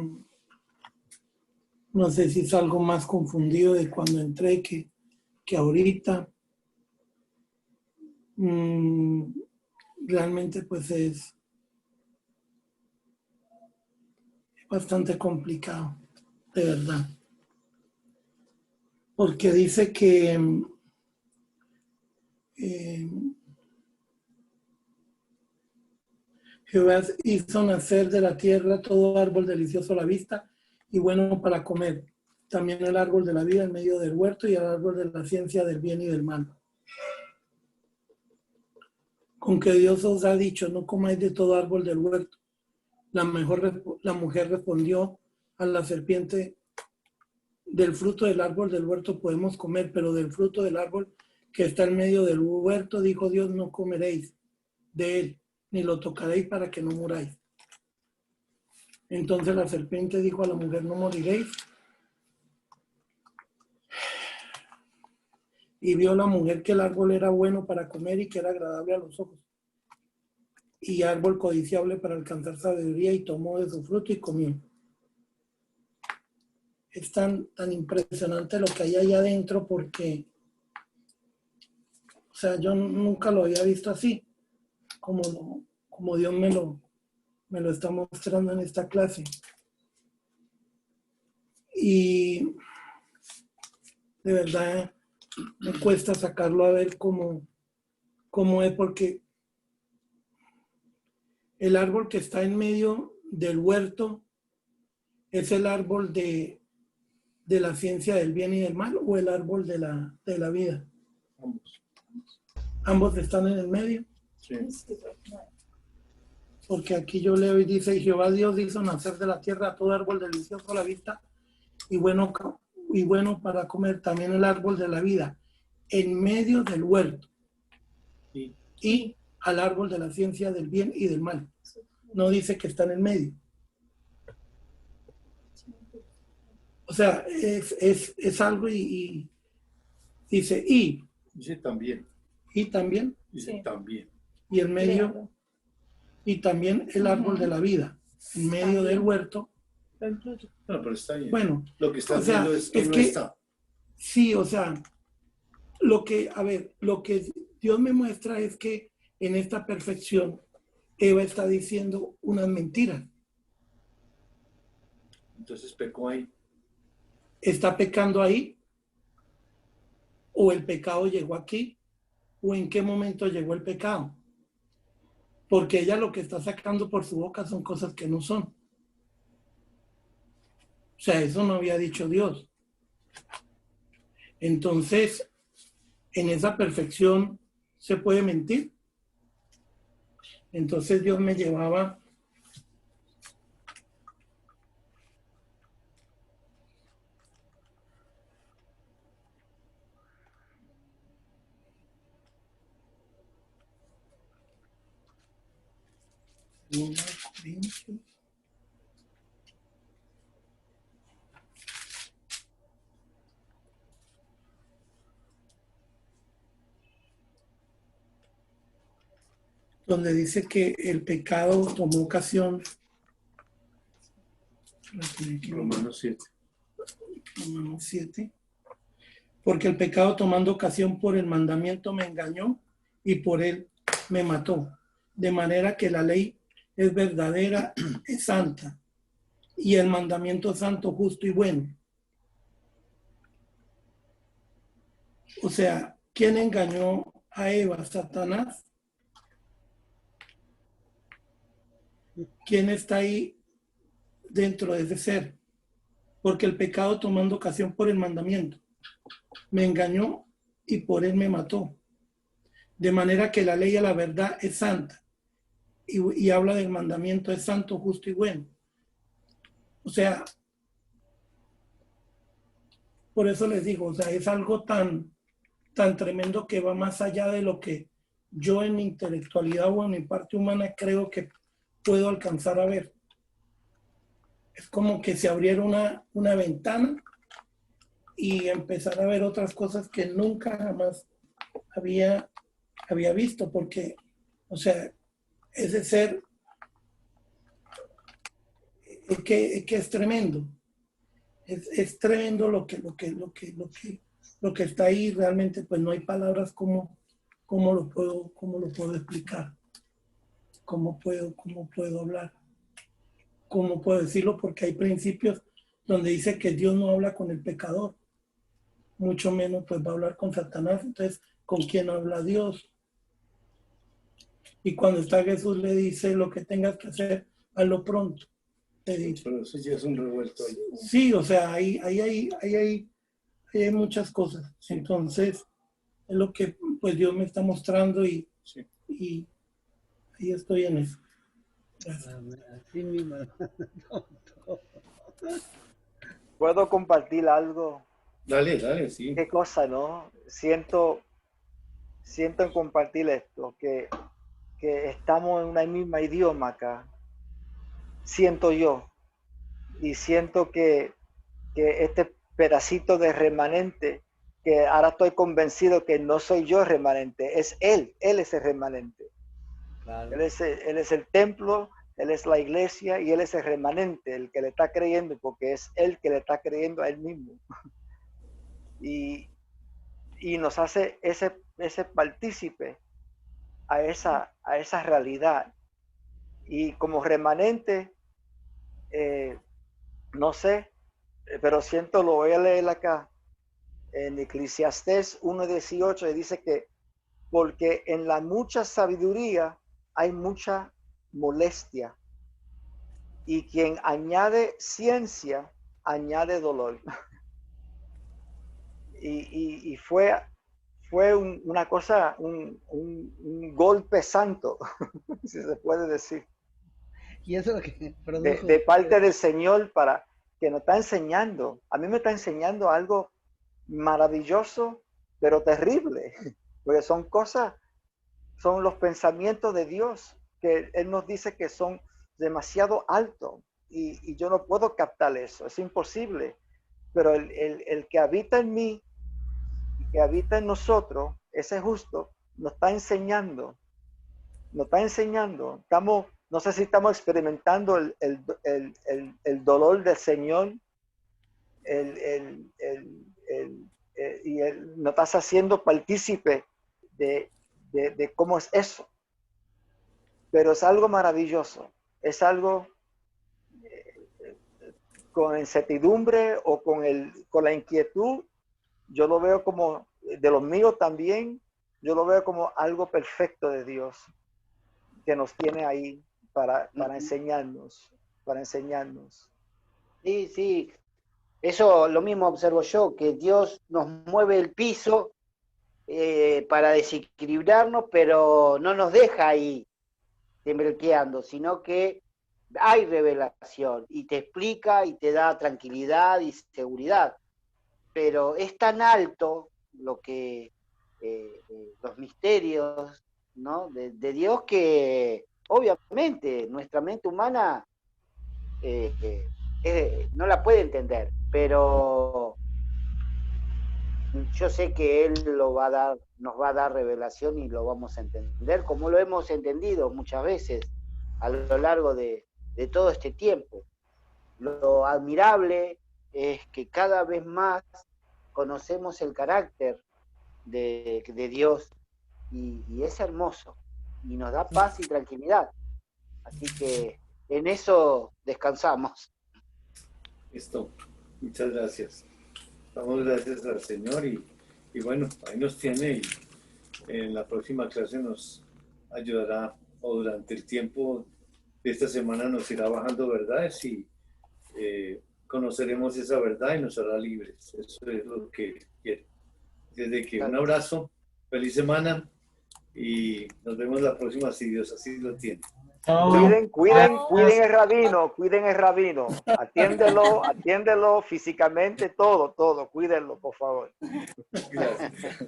No sé si es algo más confundido de cuando entré que ahorita. Realmente pues es bastante complicado, de verdad. Porque dice que Jehová hizo nacer de la tierra todo árbol delicioso a la vista y bueno para comer. También el árbol de la vida en medio del huerto y el árbol de la ciencia del bien y del mal. Con que Dios os ha dicho, no comáis de todo árbol del huerto. La mujer respondió a la serpiente, del fruto del árbol del huerto podemos comer, pero del fruto del árbol que está en medio del huerto, dijo Dios, no comeréis de él, ni lo tocaréis para que no muráis. Entonces la serpiente dijo a la mujer, no moriréis. Y vio la mujer que el árbol era bueno para comer y que era agradable a los ojos, y árbol codiciable para alcanzar sabiduría, y tomó de su fruto y comió. Es tan impresionante lo que hay allá adentro porque, o sea, yo nunca lo había visto así, como Dios me lo está mostrando en esta clase. Y de verdad me cuesta sacarlo a ver cómo es, porque el árbol que está en medio del huerto es el árbol de la ciencia del bien y del mal, o el árbol de la vida. Ambos están en el medio. Sí. Porque aquí yo leo y dice, Jehová Dios hizo nacer de la tierra todo árbol delicioso a la vista y bueno para comer, también el árbol de la vida en medio del huerto, y al árbol de la ciencia del bien y del mal. No dice que está en el medio. O sea, es algo y dice y. Dice también. Y también. Dice Sí. también. Y en medio. Claro. Y también el árbol de la vida en medio del huerto. No, pero está bien. Bueno, Lo que está o sea, haciendo es que no que, está. sí, o sea, lo que Dios me muestra es que en esta perfección Eva está diciendo unas mentiras. Entonces pecó ahí. ¿Está pecando ahí? ¿O el pecado llegó aquí? o en qué momento llegó el pecado. Porque ella lo que está sacando por su boca son cosas que no son. O sea, eso no había dicho Dios. Entonces, en esa perfección se puede mentir. Entonces Dios me llevaba donde dice que el pecado tomó ocasión. Romanos 7. Romanos 7. Porque el pecado tomando ocasión por el mandamiento me engañó y por él me mató. De manera que la ley es verdadera, es santa, y el mandamiento es santo, justo y bueno. O sea, ¿quién engañó a Eva? ¿Satanás? ¿Quién está ahí dentro de ese ser? Porque el pecado tomando ocasión por el mandamiento me engañó y por él me mató. De manera que la ley a la verdad es santa. Y habla del mandamiento es santo, justo y bueno. O sea, por eso les digo, o sea, es algo tan tremendo que va más allá de lo que yo en mi intelectualidad o en mi parte humana creo que puedo alcanzar a ver. Es como que se abriera una ventana y empezar a ver otras cosas que nunca jamás había visto, porque, o sea, ese ser es que es tremendo. Es tremendo lo que está ahí. Realmente, pues no hay palabras cómo lo puedo explicar, cómo puedo hablar, cómo puedo decirlo, porque hay principios donde dice que Dios no habla con el pecador, mucho menos pues va a hablar con Satanás. Entonces, ¿con quién habla Dios? Y cuando está Jesús le dice, lo que tengas que hacer, hazlo pronto. Pero eso ya es un revuelto ahí. Sí, o sea, ahí hay muchas cosas. Entonces, es lo que pues Dios me está mostrando y ahí estoy en eso. Gracias. Así mismo. ¿Puedo compartir algo? Dale, sí. Qué cosa, ¿no? Siento en compartir esto, que estamos en una misma idioma acá. Siento yo. Y siento que este pedacito de remanente, que ahora estoy convencido que no soy yo el remanente, es Él es el remanente. Claro. Él es el templo, Él es la iglesia y Él es el remanente, el que le está creyendo, porque es Él que le está creyendo a Él mismo. Y nos hace ese partícipe a esa realidad. Y como remanente, no sé, pero siento, lo voy a leer acá, en Eclesiastés 1:18, dice que porque en la mucha sabiduría hay mucha molestia, y quien añade ciencia, añade dolor. Y fue una cosa, un golpe santo, si se puede decir. Y eso es lo que de parte del Señor, para que nos está enseñando. A mí me está enseñando algo maravilloso, pero terrible, porque son los pensamientos de Dios, que Él nos dice que son demasiado altos, y yo no puedo captar eso, es imposible. Pero el que habita en mí, que habita en nosotros, ese justo, nos está enseñando. No sé si estamos experimentando el dolor del Señor, y nos estás haciendo partícipe de cómo es eso. Pero es algo maravilloso, es algo con incertidumbre o con la inquietud. Yo lo veo como de los míos también, yo lo veo como algo perfecto de Dios que nos tiene ahí para enseñarnos, Sí, sí. Eso lo mismo observo yo, que Dios nos mueve el piso para desequilibrarnos, pero no nos deja ahí temblequeando, sino que hay revelación y te explica y te da tranquilidad y seguridad. Pero es tan alto lo que los misterios, ¿no? de Dios, que obviamente nuestra mente humana no la puede entender, pero yo sé que Él nos va a dar revelación y lo vamos a entender, como lo hemos entendido muchas veces a lo largo de todo este tiempo. Lo admirable es que cada vez más conocemos el carácter de Dios y es hermoso y nos da paz y tranquilidad. Así que en eso descansamos. Listo. Muchas gracias. Damos gracias al Señor y bueno, ahí nos tiene y en la próxima clase nos ayudará o durante el tiempo de esta semana nos irá bajando verdades y conoceremos esa verdad y nos hará libres. Eso es lo que quiero. Desde que un abrazo, feliz semana y nos vemos la próxima si Dios así lo tiene. Cuiden el rabino, atiéndelo físicamente, todo, cuídenlo, por favor.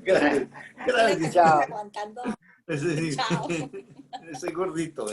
Gracias. Chao. Ese gordito,